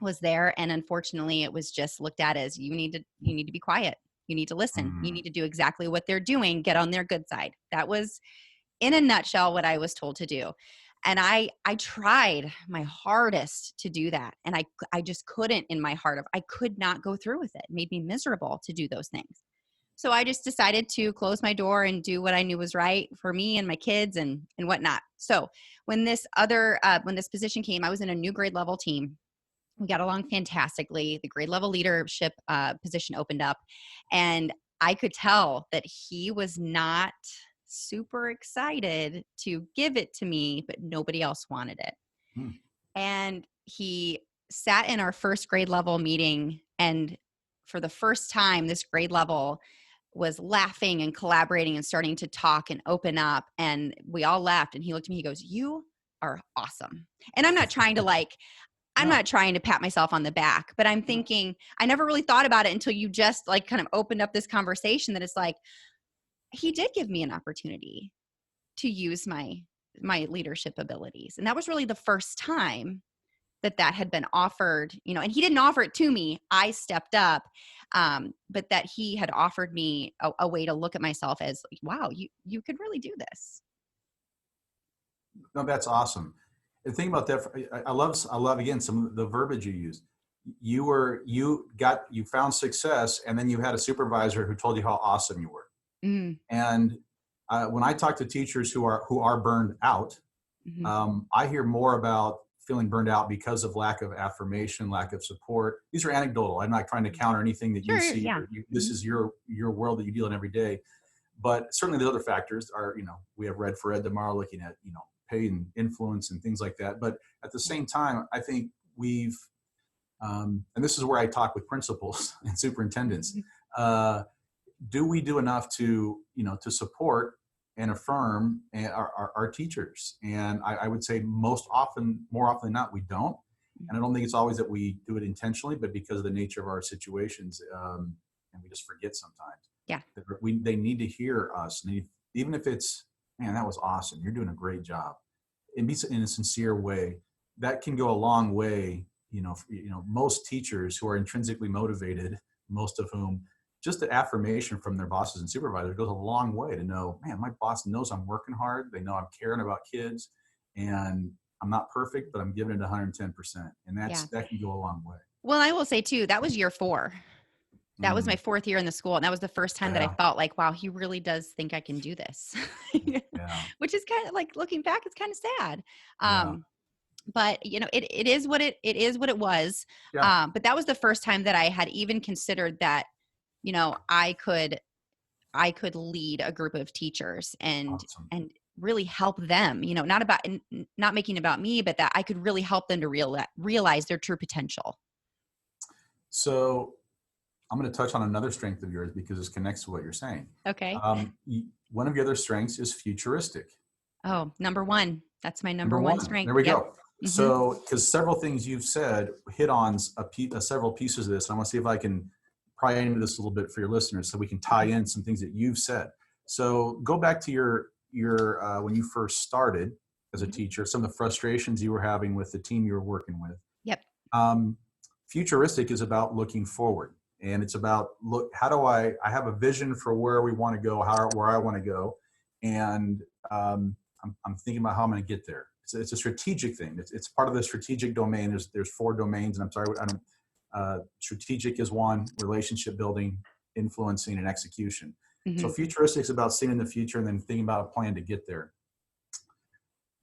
was there, and unfortunately it was just looked at as, you need to be quiet. You need to listen. You need to do exactly what they're doing. Get on their good side. That was, in a nutshell, what I was told to do. And I tried my hardest to do that. And I just couldn't, in my heart I could not go through with it. It made me miserable to do those things. So I just decided to close my door and do what I knew was right for me and my kids and whatnot. So when this position came, I was in a new grade level team. We got along fantastically. The grade level leadership position opened up, and I could tell that he was not super excited to give it to me, but nobody else wanted it. And he sat in our first grade level meeting, and for the first time, this grade level was laughing and collaborating and starting to talk and open up, and we all laughed, and he looked at me, he goes, "You are awesome." And I'm not trying to pat myself on the back, but I'm thinking, I never really thought about it until you just kind of opened up this conversation, that it's like, he did give me an opportunity to use my leadership abilities. And that was really the first time that had been offered, and he didn't offer it to me. I stepped up, but that he had offered me a way to look at myself as, wow, you could really do this. No, that's awesome. The thing about that, I love again, some of the verbiage you used. You found success, and then you had a supervisor who told you how awesome you were. And when I talk to teachers who are burned out, I hear more about feeling burned out because of lack of affirmation, lack of support. These are anecdotal. I'm not trying to counter anything that you see. Yeah. This is your world that you deal in every day. But certainly the other factors are, we have Red for Ed tomorrow looking at, pay and influence and things like that. But at the same time, I think we've, and this is where I talk with principals and superintendents, do we do enough to support and affirm our teachers? And I would say more often than not, we don't. And I don't think it's always that we do it intentionally, but because of the nature of our situations, and we just forget sometimes. Yeah. They need to hear us. And even if it's, man, that was awesome, you're doing a great job, and be in a sincere way, that can go a long way. Most teachers who are intrinsically motivated, most of whom, just the affirmation from their bosses and supervisors goes a long way to know, man, my boss knows I'm working hard. They know I'm caring about kids, and I'm not perfect, but I'm giving it 110%. And that can go a long way. Well, I will say too, that was year 4. That was my 4th year in the school. And that was the first time that I felt like, wow, he really does think I can do this, which is kind of like, looking back, it's kind of sad. But it is what it was. Yeah. But that was the first time that I had even considered that, I could lead a group of teachers and really help them, not making it about me, but that I could really help them to realize their true potential. So I'm going to touch on another strength of yours because this connects to what you're saying. Okay. One of your other strengths is futuristic. Oh, number one. That's my number Number one one. strength. There we Yep. go. So, because several things you've said hit on several pieces of this, and I want to see if I can pry into this a little bit for your listeners, so we can tie in some things that you've said. So, go back to your when you first started as a teacher, some of the frustrations you were having with the team you were working with. Yep. Futuristic is about looking forward, and it's about how do I have a vision for where we want to go, where I want to go, and I'm thinking about how I'm going to get there. It's a strategic thing. It's part of the strategic domain. There's 4 domains, and I'm sorry, strategic is one, relationship building, influencing, and execution. So futuristic is about seeing in the future and then thinking about a plan to get there.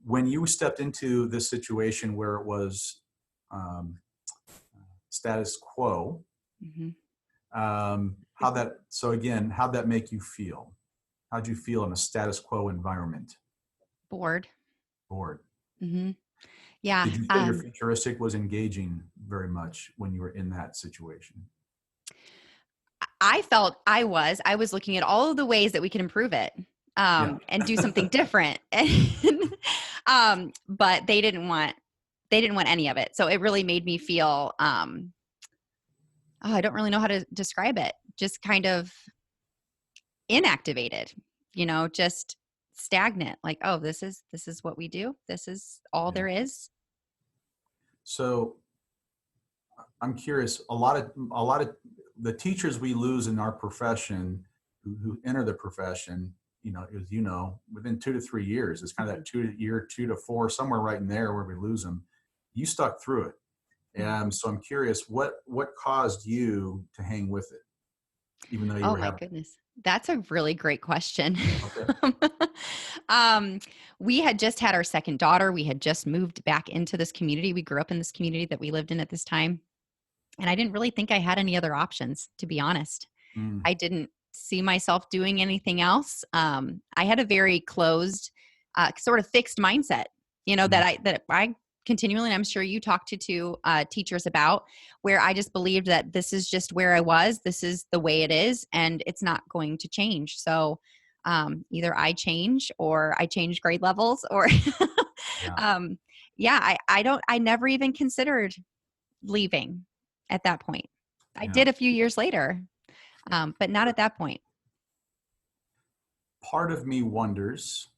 When you stepped into this situation where it was status quo, how'd that make you feel? How'd you feel in a status quo environment? Bored. Yeah. Did you feel your futuristic was engaging very much when you were in that situation? I felt I was looking at all of the ways that we could improve it and do something different. But they didn't want any of it. So it really made me feel, I don't really know how to describe it. Just kind of inactivated, just stagnant. Like, oh, this is what we do. This is all there is. So I'm curious, a lot of the teachers we lose in our profession who enter the profession, within 2 to 3 years, it's kind of that 2 to 4, somewhere right in there where we lose them. You stuck through it. And so I'm curious, what caused you to hang with it? Even though you were my goodness. That's a really great question. Okay. We had just had our second daughter. We had just moved back into this community. We grew up in this community that we lived in at this time. And I didn't really think I had any other options, to be honest. I didn't see myself doing anything else. I had a very closed, sort of fixed mindset, that I continually, and I'm sure you talked to teachers about, where I just believed that this is just where I was. This is the way it is, and it's not going to change. So either I change or I change grade levels, or I never even considered leaving at that point. I did a few years later, but not at that point. Part of me wonders,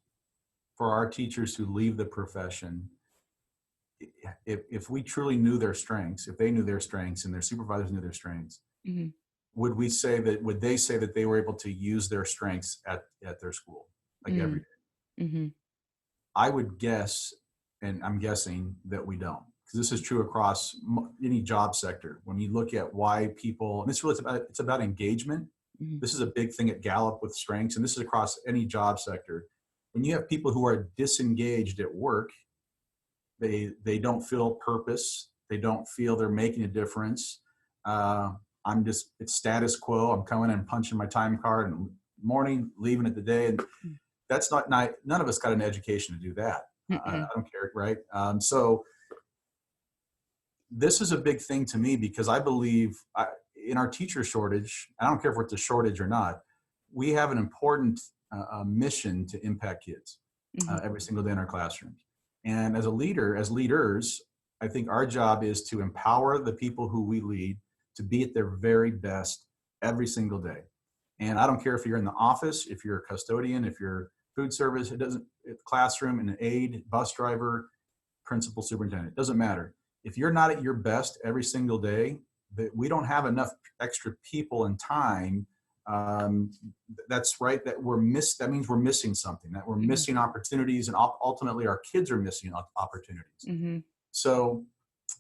for our teachers who leave the profession, if we truly knew their strengths, if they knew their strengths and their supervisors knew their strengths, would they say that they were able to use their strengths at their school, like every day? I would guess, and I'm guessing that we don't, because this is true across any job sector. When you look at why people, and it's about engagement. This is a big thing at Gallup with strengths, and this is across any job sector. When you have people who are disengaged at work, they don't feel purpose. They don't feel they're making a difference. It's status quo. I'm coming and punching my time card and morning, leaving at the day. And that's not, none of us got an education to do that. I don't care. Right. So this is a big thing to me, because I believe in our teacher shortage, I don't care if it's a shortage or not, we have an important mission to impact kids every single day in our classrooms. And as leaders, I think our job is to empower the people who we lead to be at their very best every single day. And I don't care if you're in the office, if you're a custodian, if you're food service, classroom, an aide, bus driver, principal, superintendent, it doesn't matter. If you're not at your best every single day, that we don't have enough extra people and time. That's right. That means we're missing something, that we're missing opportunities, and ultimately our kids are missing opportunities. So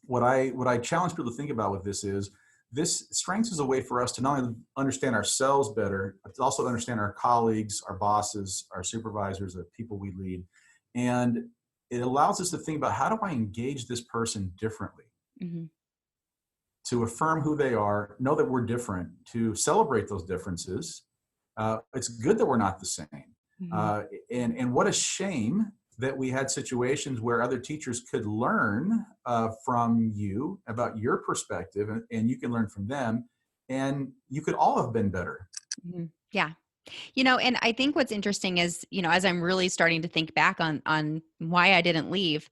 what I challenge people to think about with this is, this strengths is a way for us to not only understand ourselves better, but to also understand our colleagues, our bosses, our supervisors, the people we lead. And it allows us to think about, how do I engage this person differently? To affirm who they are, know that we're different, to celebrate those differences. It's good that we're not the same. And what a shame that we had situations where other teachers could learn from you about your perspective, and you can learn from them. and you could all have been better. Yeah. And I think what's interesting is, as I'm really starting to think back on why I didn't leave,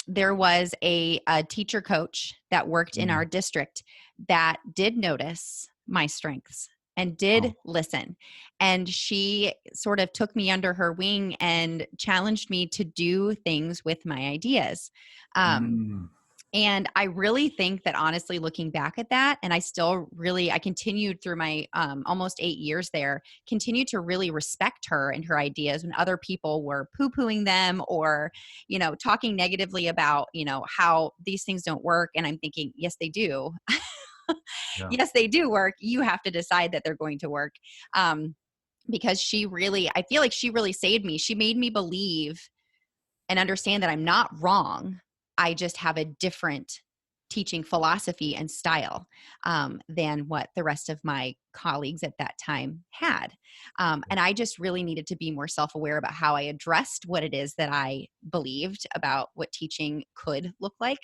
there was a teacher coach that worked in our district that did notice my strengths and did listen. And she sort of took me under her wing and challenged me to do things with my ideas. And I really think that, honestly, looking back at that, and I continued through my almost 8 years there, continued to really respect her and her ideas when other people were poo-pooing them or, talking negatively about, how these things don't work. And I'm thinking, yes, they do. Yeah. Yes, they do work. You have to decide that they're going to work. Because I feel like she really saved me. She made me believe and understand that I'm not wrong. I just have a different teaching philosophy and style than what the rest of my colleagues at that time had. And I just really needed to be more self-aware about how I addressed what it is that I believed about what teaching could look like,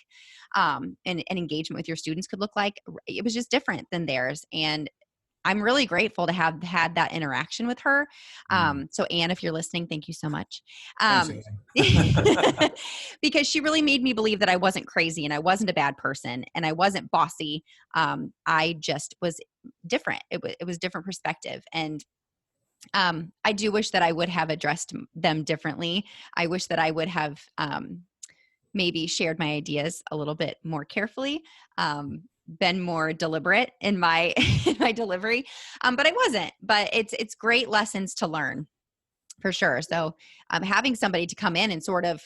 and engagement with your students could look like. It was just different than theirs. And I'm really grateful to have had that interaction with her. So Anne, if you're listening, thank you so much. Thanks, Because she really made me believe that I wasn't crazy and I wasn't a bad person and I wasn't bossy. I just was different. It was different perspective. And I do wish that I would have addressed them differently. I wish that I would have maybe shared my ideas a little bit more carefully. Been more deliberate in my in my delivery, but I wasn't. But it's great lessons to learn, for sure. So having somebody to come in and sort of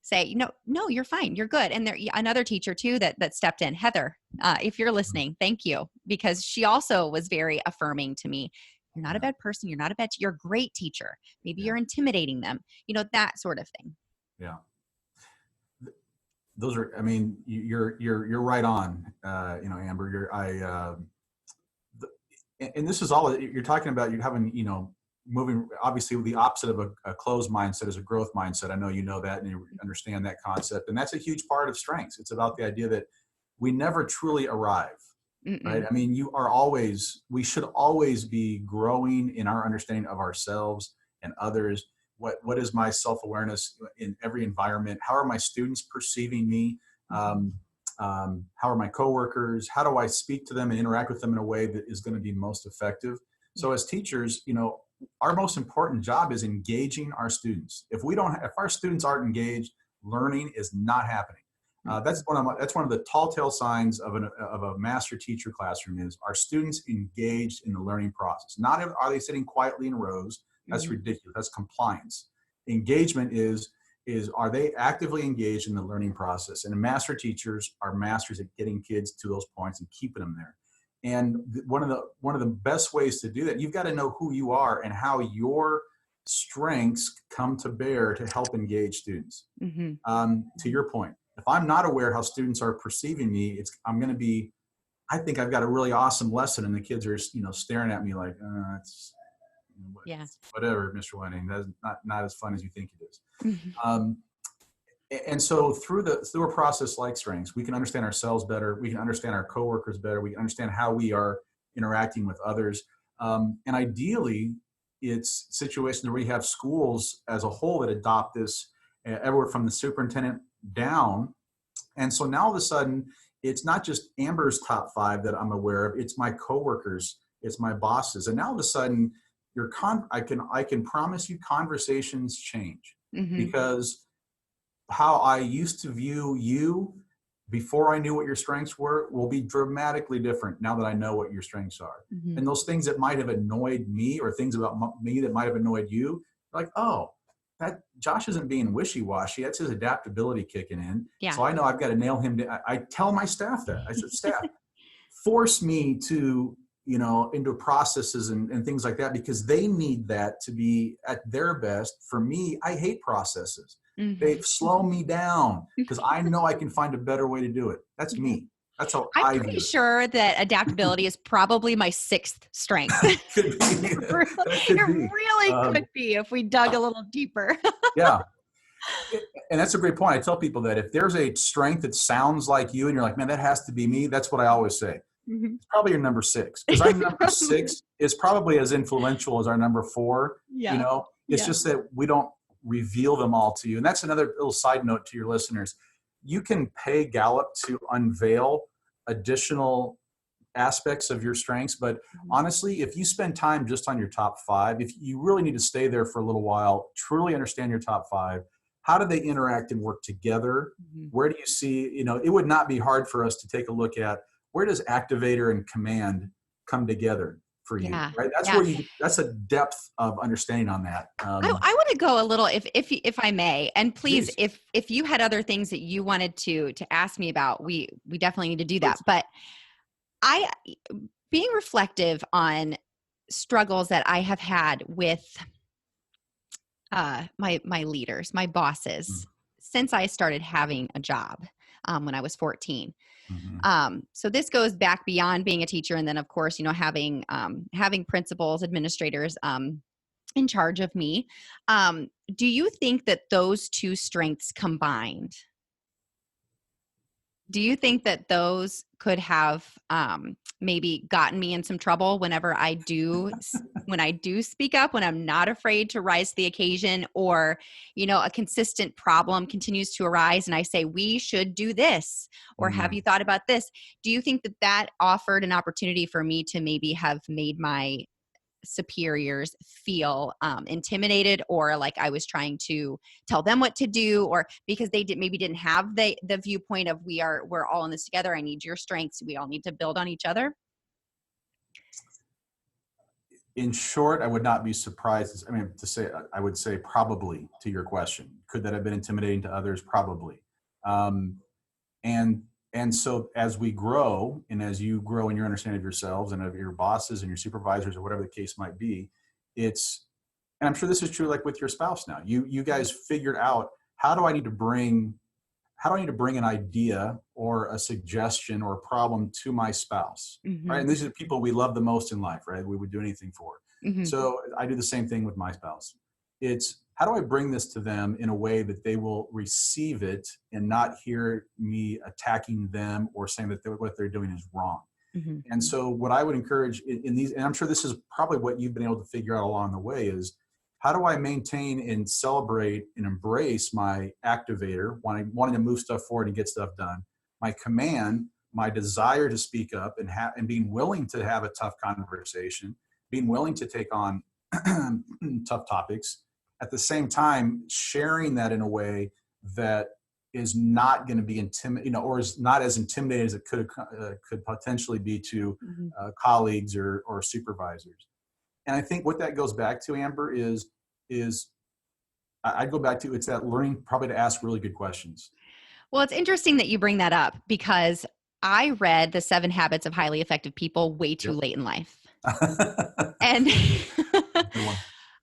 say, no, you're fine, you're good. And there another teacher too that stepped in, Heather, if you're listening, thank you, because she also was very affirming to me. You're not a bad person. You're not a bad. You're a great teacher. Maybe you're intimidating them. That sort of thing. Yeah. Those are, I mean, you're right on, Amber, and this is all you're talking about. You're having, moving, obviously the opposite of a closed mindset is a growth mindset. I know you know that and you understand that concept. And that's a huge part of strengths. It's about the idea that we never truly arrive, right? I mean, we should always be growing in our understanding of ourselves and others. What is my self-awareness in every environment? How are my students perceiving me? How are my coworkers? How do I speak to them and interact with them in a way that is going to be most effective? So as teachers, our most important job is engaging our students. If our students aren't engaged, learning is not happening. That's one of the tall tale signs of a master teacher classroom is, are students engaged in the learning process? Not are they sitting quietly in rows? That's ridiculous. That's compliance. Engagement is are they actively engaged in the learning process? And master teachers are masters at getting kids to those points and keeping them there. And one of the best ways to do that, you've got to know who you are and how your strengths come to bear to help engage students. To your point, if I'm not aware how students are perceiving me, I think I've got a really awesome lesson, and the kids are staring at me like, it's whatever, Mr. Wenning. That's not as fun as you think it is. And so through a process like strengths, we can understand ourselves better. We can understand our coworkers better. We can understand how we are interacting with others. And ideally, it's situations where we have schools as a whole that adopt this, everywhere from the superintendent down. And so now all of a sudden, it's not just Amber's top 5 that I'm aware of. It's my coworkers. It's my bosses. And now all of a sudden, I can promise you conversations change, because how I used to view you before I knew what your strengths were will be dramatically different now that I know what your strengths are. And those things that might have annoyed me, or things about me that might have annoyed you, like, oh, that Josh isn't being wishy-washy. That's his adaptability kicking in. Yeah. So I know I've got to nail him. I tell my staff that. I said, staff, force me to into processes and things like that, because they need that to be at their best. For me, I hate processes. They slow me down because I know I can find a better way to do it. That's me. That's how I'm pretty sure that adaptability is probably my 6th strength. Could be. It really could be if we dug a little deeper. Yeah. And that's a great point. I tell people that if there's a strength that sounds like you and you're like, man, that has to be me. That's what I always say. it's probably your number 6, because our number 6 is probably as influential as our number 4. Yeah. It's just that we don't reveal them all to you. And that's another little side note to your listeners. You can pay Gallup to unveil additional aspects of your strengths, but honestly, if you spend time just on your top 5, if you really need to stay there for a little while, truly understand your top 5, how do they interact and work together? Where do you see, it would not be hard for us to take a look at, where does activator and command come together for you, right? That's where that's a depth of understanding on that. I want to go a little, if I may, and please. If you had other things that you wanted to ask me about, we definitely need to do that. But being reflective on struggles that I have had with my leaders, my bosses, since I started having a job when I was 14. So this goes back beyond being a teacher, and then of course, having principals, administrators in charge of me. Do you think that those two strengths combined, do you think that those could have maybe gotten me in some trouble whenever I do speak up, when I'm not afraid to rise to the occasion, or, a consistent problem continues to arise and I say, we should do this, or have you thought about this? Do you think that offered an opportunity for me to maybe have made my superiors feel intimidated, or like I was trying to tell them what to do, or because they maybe didn't have the viewpoint of we're all in this together. I need your strengths. We all need to build on each other. In short, I would not be surprised. I would say probably to your question. Could that have been intimidating to others? Probably. And so as we grow, and as you grow in your understanding of yourselves and of your bosses and your supervisors or whatever the case might be, and I'm sure this is true like with your spouse now, you guys figured out, how do I need to bring an idea or a suggestion or a problem to my spouse, right? And these are the people we love the most in life, right? We would do anything for. So I do the same thing with my spouse. It's, how do I bring this to them in a way that they will receive it and not hear me attacking them or saying that what they're doing is wrong? And so what I would encourage in these, and I'm sure this is probably what you've been able to figure out along the way, is how do I maintain and celebrate and embrace my activator, wanting to move stuff forward and get stuff done, my command, my desire to speak up and being willing to have a tough conversation, being willing to take on tough topics, at the same time sharing that in a way that is not going to be or is not as intimidating as it could potentially be to colleagues or supervisors. And I think what that goes back to, Amber, is I'd go back to, it's that learning probably to ask really good questions. Well, it's interesting that you bring that up, because I read The 7 Habits of Highly Effective People way too late in life. And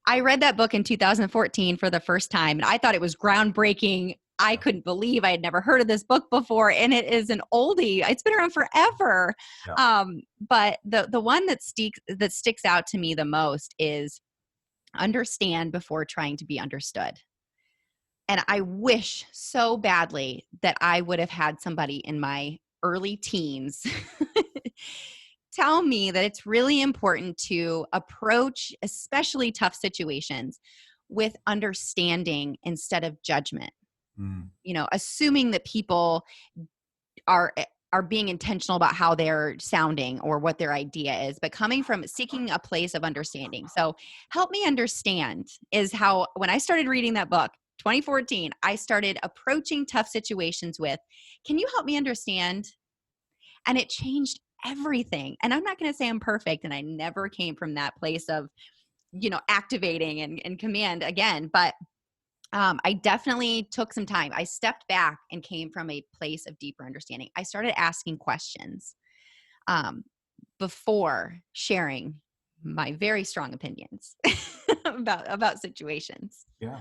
I read that book in 2014 for the first time, and I thought it was groundbreaking. I couldn't believe I had never heard of this book before, and it is an oldie. It's been around forever. Yeah. But the one that sticks out to me the most is understand before trying to be understood. And I wish so badly that I would have had somebody in my early teens tell me that it's really important to approach especially tough situations with understanding instead of judgment. Assuming that people are being intentional about how they're sounding or what their idea is, but coming from seeking a place of understanding. So help me understand is how, when I started reading that book, 2014, I started approaching tough situations with, can you help me understand? And it changed everything. And I'm not going to say I'm perfect, and I never came from that place of, activating and command again, but I definitely took some time. I stepped back and came from a place of deeper understanding. I started asking questions before sharing my very strong opinions about situations. Yeah.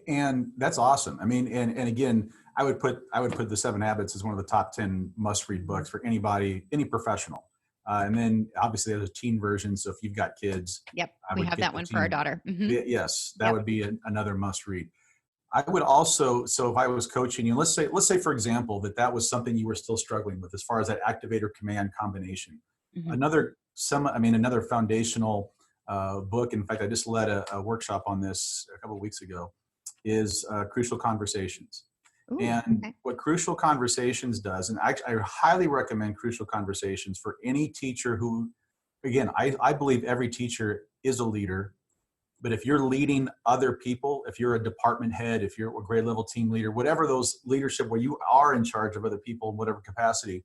And that's awesome. I mean, and again, I would put the 7 Habits as one of the top 10 must-read books for anybody, any professional. And then obviously there's a teen version. So if you've got kids, we have that one for our daughter. Mm-hmm. Yes, that would be another must-read. I would also, so if I was coaching you, let's say for example, that was something you were still struggling with as far as that activator command combination. Mhm. Another foundational book, in fact, I just led a workshop on this a couple of weeks ago, is Crucial Conversations. Ooh, And okay. what Crucial Conversations does, and I highly recommend Crucial Conversations for any teacher who, again, I believe every teacher is a leader. But if you're leading other people, if you're a department head, if you're a grade level team leader, whatever those leadership where you are in charge of other people in whatever capacity,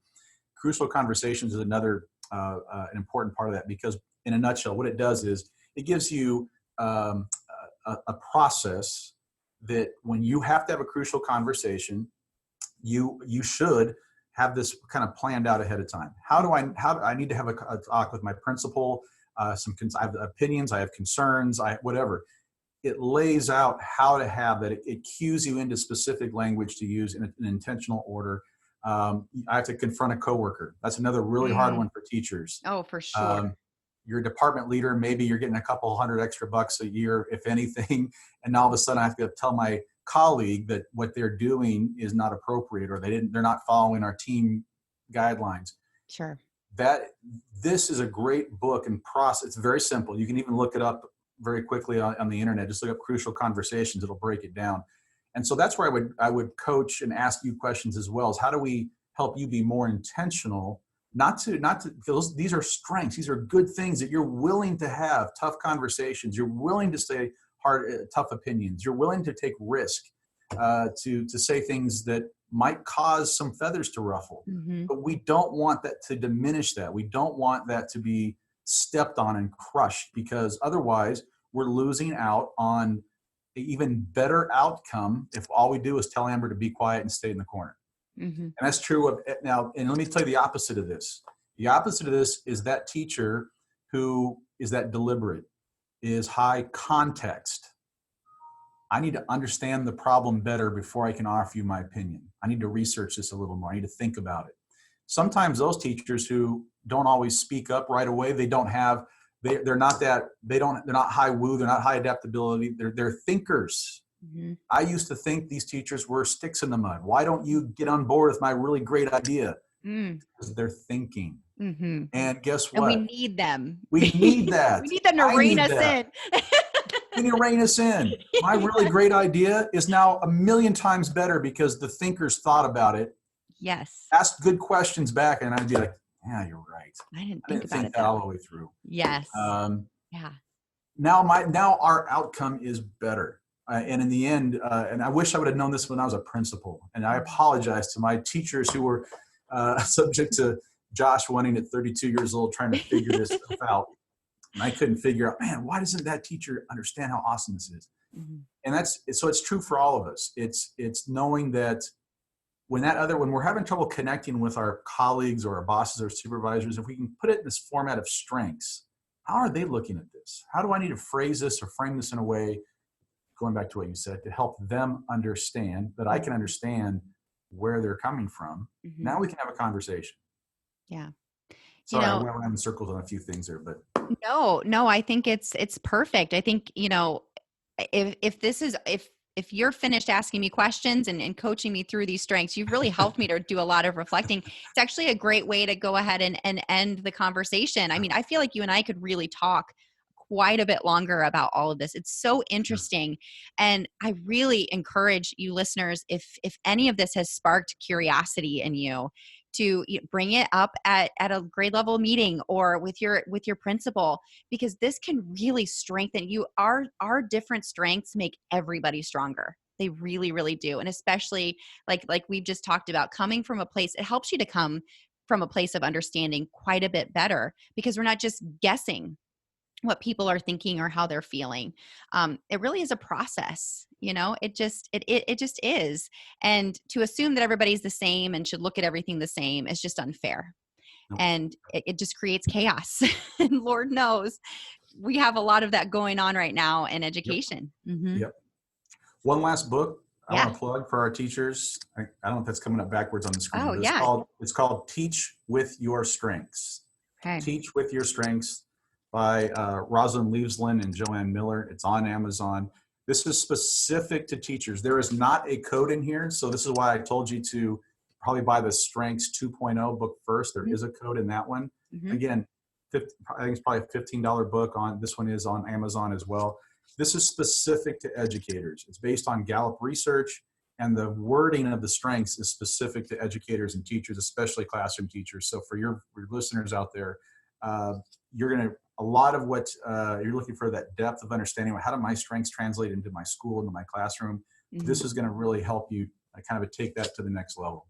Crucial Conversations is another an important part of that, because in a nutshell, what it does is it gives you a process that when you have to have a crucial conversation, you should have this kind of planned out ahead of time. How do I need to have a talk with my principal? I have opinions, I have concerns, whatever. It lays out how to have that. It cues you into specific language to use in an intentional order. I have to confront a coworker. That's another really hard one for teachers. Oh, for sure. You're a department leader. Maybe you're getting a couple $100 extra bucks a year, if anything. And all of a sudden I have to tell my colleague that what they're doing is not appropriate, or they're not following our team guidelines. Sure. This is a great book and process. It's very simple. You can even look it up very quickly on the internet. Just look up Crucial Conversations. It'll break it down. And so that's where I would coach and ask you questions as well, is how do we help you be more intentional, not to these are strengths. These are good things that you're willing to have tough conversations. You're willing to say tough opinions. You're willing to take risk, to say things that might cause some feathers to ruffle. Mm-hmm. But we don't want that to diminish that. We don't want that to be stepped on and crushed, because otherwise we're losing out on an even better outcome if all we do is tell Amber to be quiet and stay in the corner. Mm-hmm. And that's true of now. And let me tell you the opposite of this. The opposite of this is that teacher who is that deliberate, is high context. I need to understand the problem better before I can offer you my opinion. I need to research this a little more. I need to think about it. Sometimes those teachers who don't always speak up right away, they're not high woo, they're not high adaptability. They're thinkers. Mm-hmm. I used to think these teachers were sticks in the mud. Why don't you get on board with my really great idea? Because they're thinking. Mm-hmm. And guess what? And we need them. We need that. We need them to rein us in. You need to rein us in. My really great idea is now a million times better because the thinkers thought about it. Yes. Asked good questions back, and I'd be like, yeah, you're right. I didn't think about it that all the way through. Yes. Yeah. Now our outcome is better. And in the end, and I wish I would have known this when I was a principal. And I apologize to my teachers who were subject to Josh Wenning at 32 years old trying to figure this stuff out. And I couldn't figure out, man, why doesn't that teacher understand how awesome this is? Mm-hmm. And so it's true for all of us. It's knowing that when we're having trouble connecting with our colleagues or our bosses or supervisors, if we can put it in this format of strengths, how are they looking at this? How do I need to phrase this or frame this in a way, going back to what you said, to help them understand that I can understand where they're coming from? Mm-hmm. Now we can have a conversation. Yeah. Sorry, I went around in circles on a few things there, but no, I think it's perfect. I think, if you're finished asking me questions and coaching me through these strengths, you've really helped me to do a lot of reflecting. It's actually a great way to go ahead and end the conversation. I mean, I feel like you and I could really talk quite a bit longer about all of this. It's so interesting. And I really encourage you listeners, if any of this has sparked curiosity in you, to bring it up at a grade level meeting or with your principal, because this can really strengthen you. Our different strengths make everybody stronger. They really, really do. And especially like we've just talked about, coming from a place, it helps you to come from a place of understanding quite a bit better, because we're not just guessing what people are thinking or how they're feeling. It really is a process, it just is. And to assume that everybody's the same and should look at everything the same is just unfair. Nope. And it just creates chaos. And Lord knows we have a lot of that going on right now in education. Yep. Mm-hmm. Yep. One last book I want to plug for our teachers. I don't know if that's coming up backwards on the screen. Oh, yeah. It's called Teach with Your Strengths. Okay. Teach with Your Strengths by Rosalind Leaveslin and Joanne Miller. It's on Amazon. This is specific to teachers. There is not a code in here. So this is why I told you to probably buy the Strengths 2.0 book first. There is a code in that one. Again, I think it's probably a $15 book. This one is on Amazon as well. This is specific to educators. It's based on Gallup research, and the wording of the strengths is specific to educators and teachers, especially classroom teachers. So for your listeners out there, a lot of what you're looking for, that depth of understanding, how do my strengths translate into my school, into my classroom? This is going to really help you kind of take that to the next level.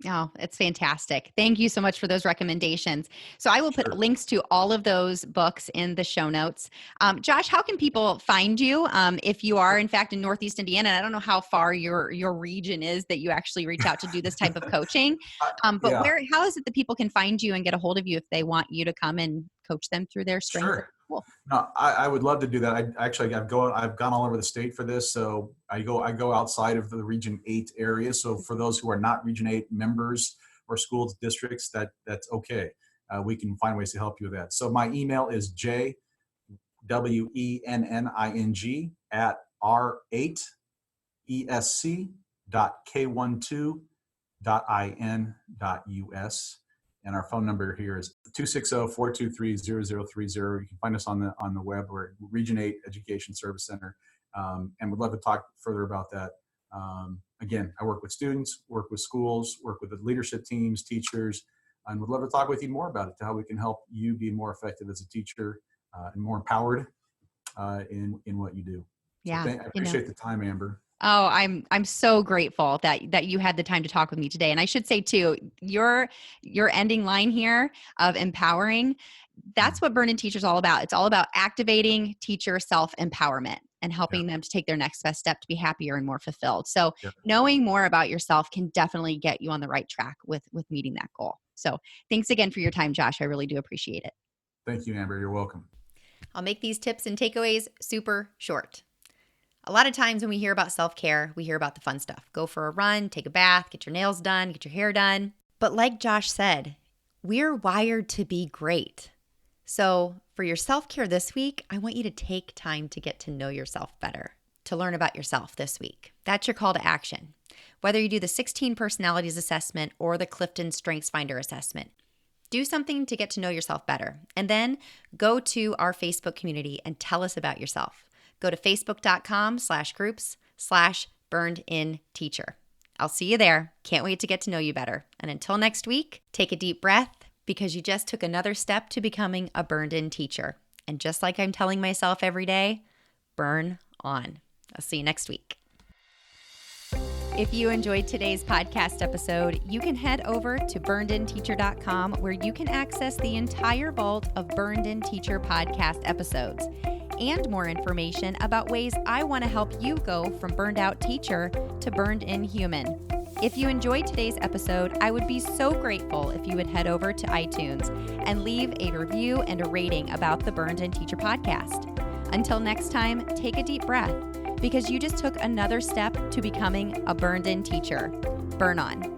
Oh, it's fantastic. Thank you so much for those recommendations. So I will put links to all of those books in the show notes. Josh, how can people find you if you are, in fact, in Northeast Indiana? I don't know how far your region is that you actually reach out to do this type of coaching. But how is it that people can find you and get a hold of you if they want you to come and coach them through their strengths? Sure. Cool. No, I would love to do that. I've gone all over the state for this. So I go outside of the Region 8 area. So for those who are not Region 8 members or school districts, that's okay. We can find ways to help you with that. So my email is jwennings@r8esc.k12.in.us. And our phone number here is 260-423-0030. You can find us on the web. We're at Region 8 Education Service Center, and we'd love to talk further about that. Again, I work with students, work with schools, work with the leadership teams, teachers, and would love to talk with you more about it, to how we can help you be more effective as a teacher and more empowered in what you do. Yeah, so I appreciate the time, Amber. Oh, I'm so grateful that you had the time to talk with me today. And I should say too, your ending line here of empowering, that's what Burn In Teacher is all about. It's all about activating teacher self-empowerment and helping them to take their next best step to be happier and more fulfilled. So knowing more about yourself can definitely get you on the right track with meeting that goal. So thanks again for your time, Josh. I really do appreciate it. Thank you, Amber. You're welcome. I'll make these tips and takeaways super short. A lot of times when we hear about self-care, we hear about the fun stuff. Go for a run, take a bath, get your nails done, get your hair done. But like Josh said, we're wired to be great. So for your self-care this week, I want you to take time to get to know yourself better, to learn about yourself this week. That's your call to action. Whether you do the 16 personalities assessment or the Clifton Strengths Finder assessment, do something to get to know yourself better. And then go to our Facebook community and tell us about yourself. Go to facebook.com/groups/burnedinteacher. I'll see you there. Can't wait to get to know you better. And until next week, take a deep breath, because you just took another step to becoming a burned in teacher. And just like I'm telling myself every day, burn on. I'll see you next week. If you enjoyed today's podcast episode, you can head over to burnedinteacher.com, where you can access the entire vault of Burned In Teacher podcast episodes and more information about ways I want to help you go from burned out teacher to burned in human. If you enjoyed today's episode, I would be so grateful if you would head over to iTunes and leave a review and a rating about the Burned In Teacher podcast. Until next time, take a deep breath, because you just took another step to becoming a burned in teacher. Burn on.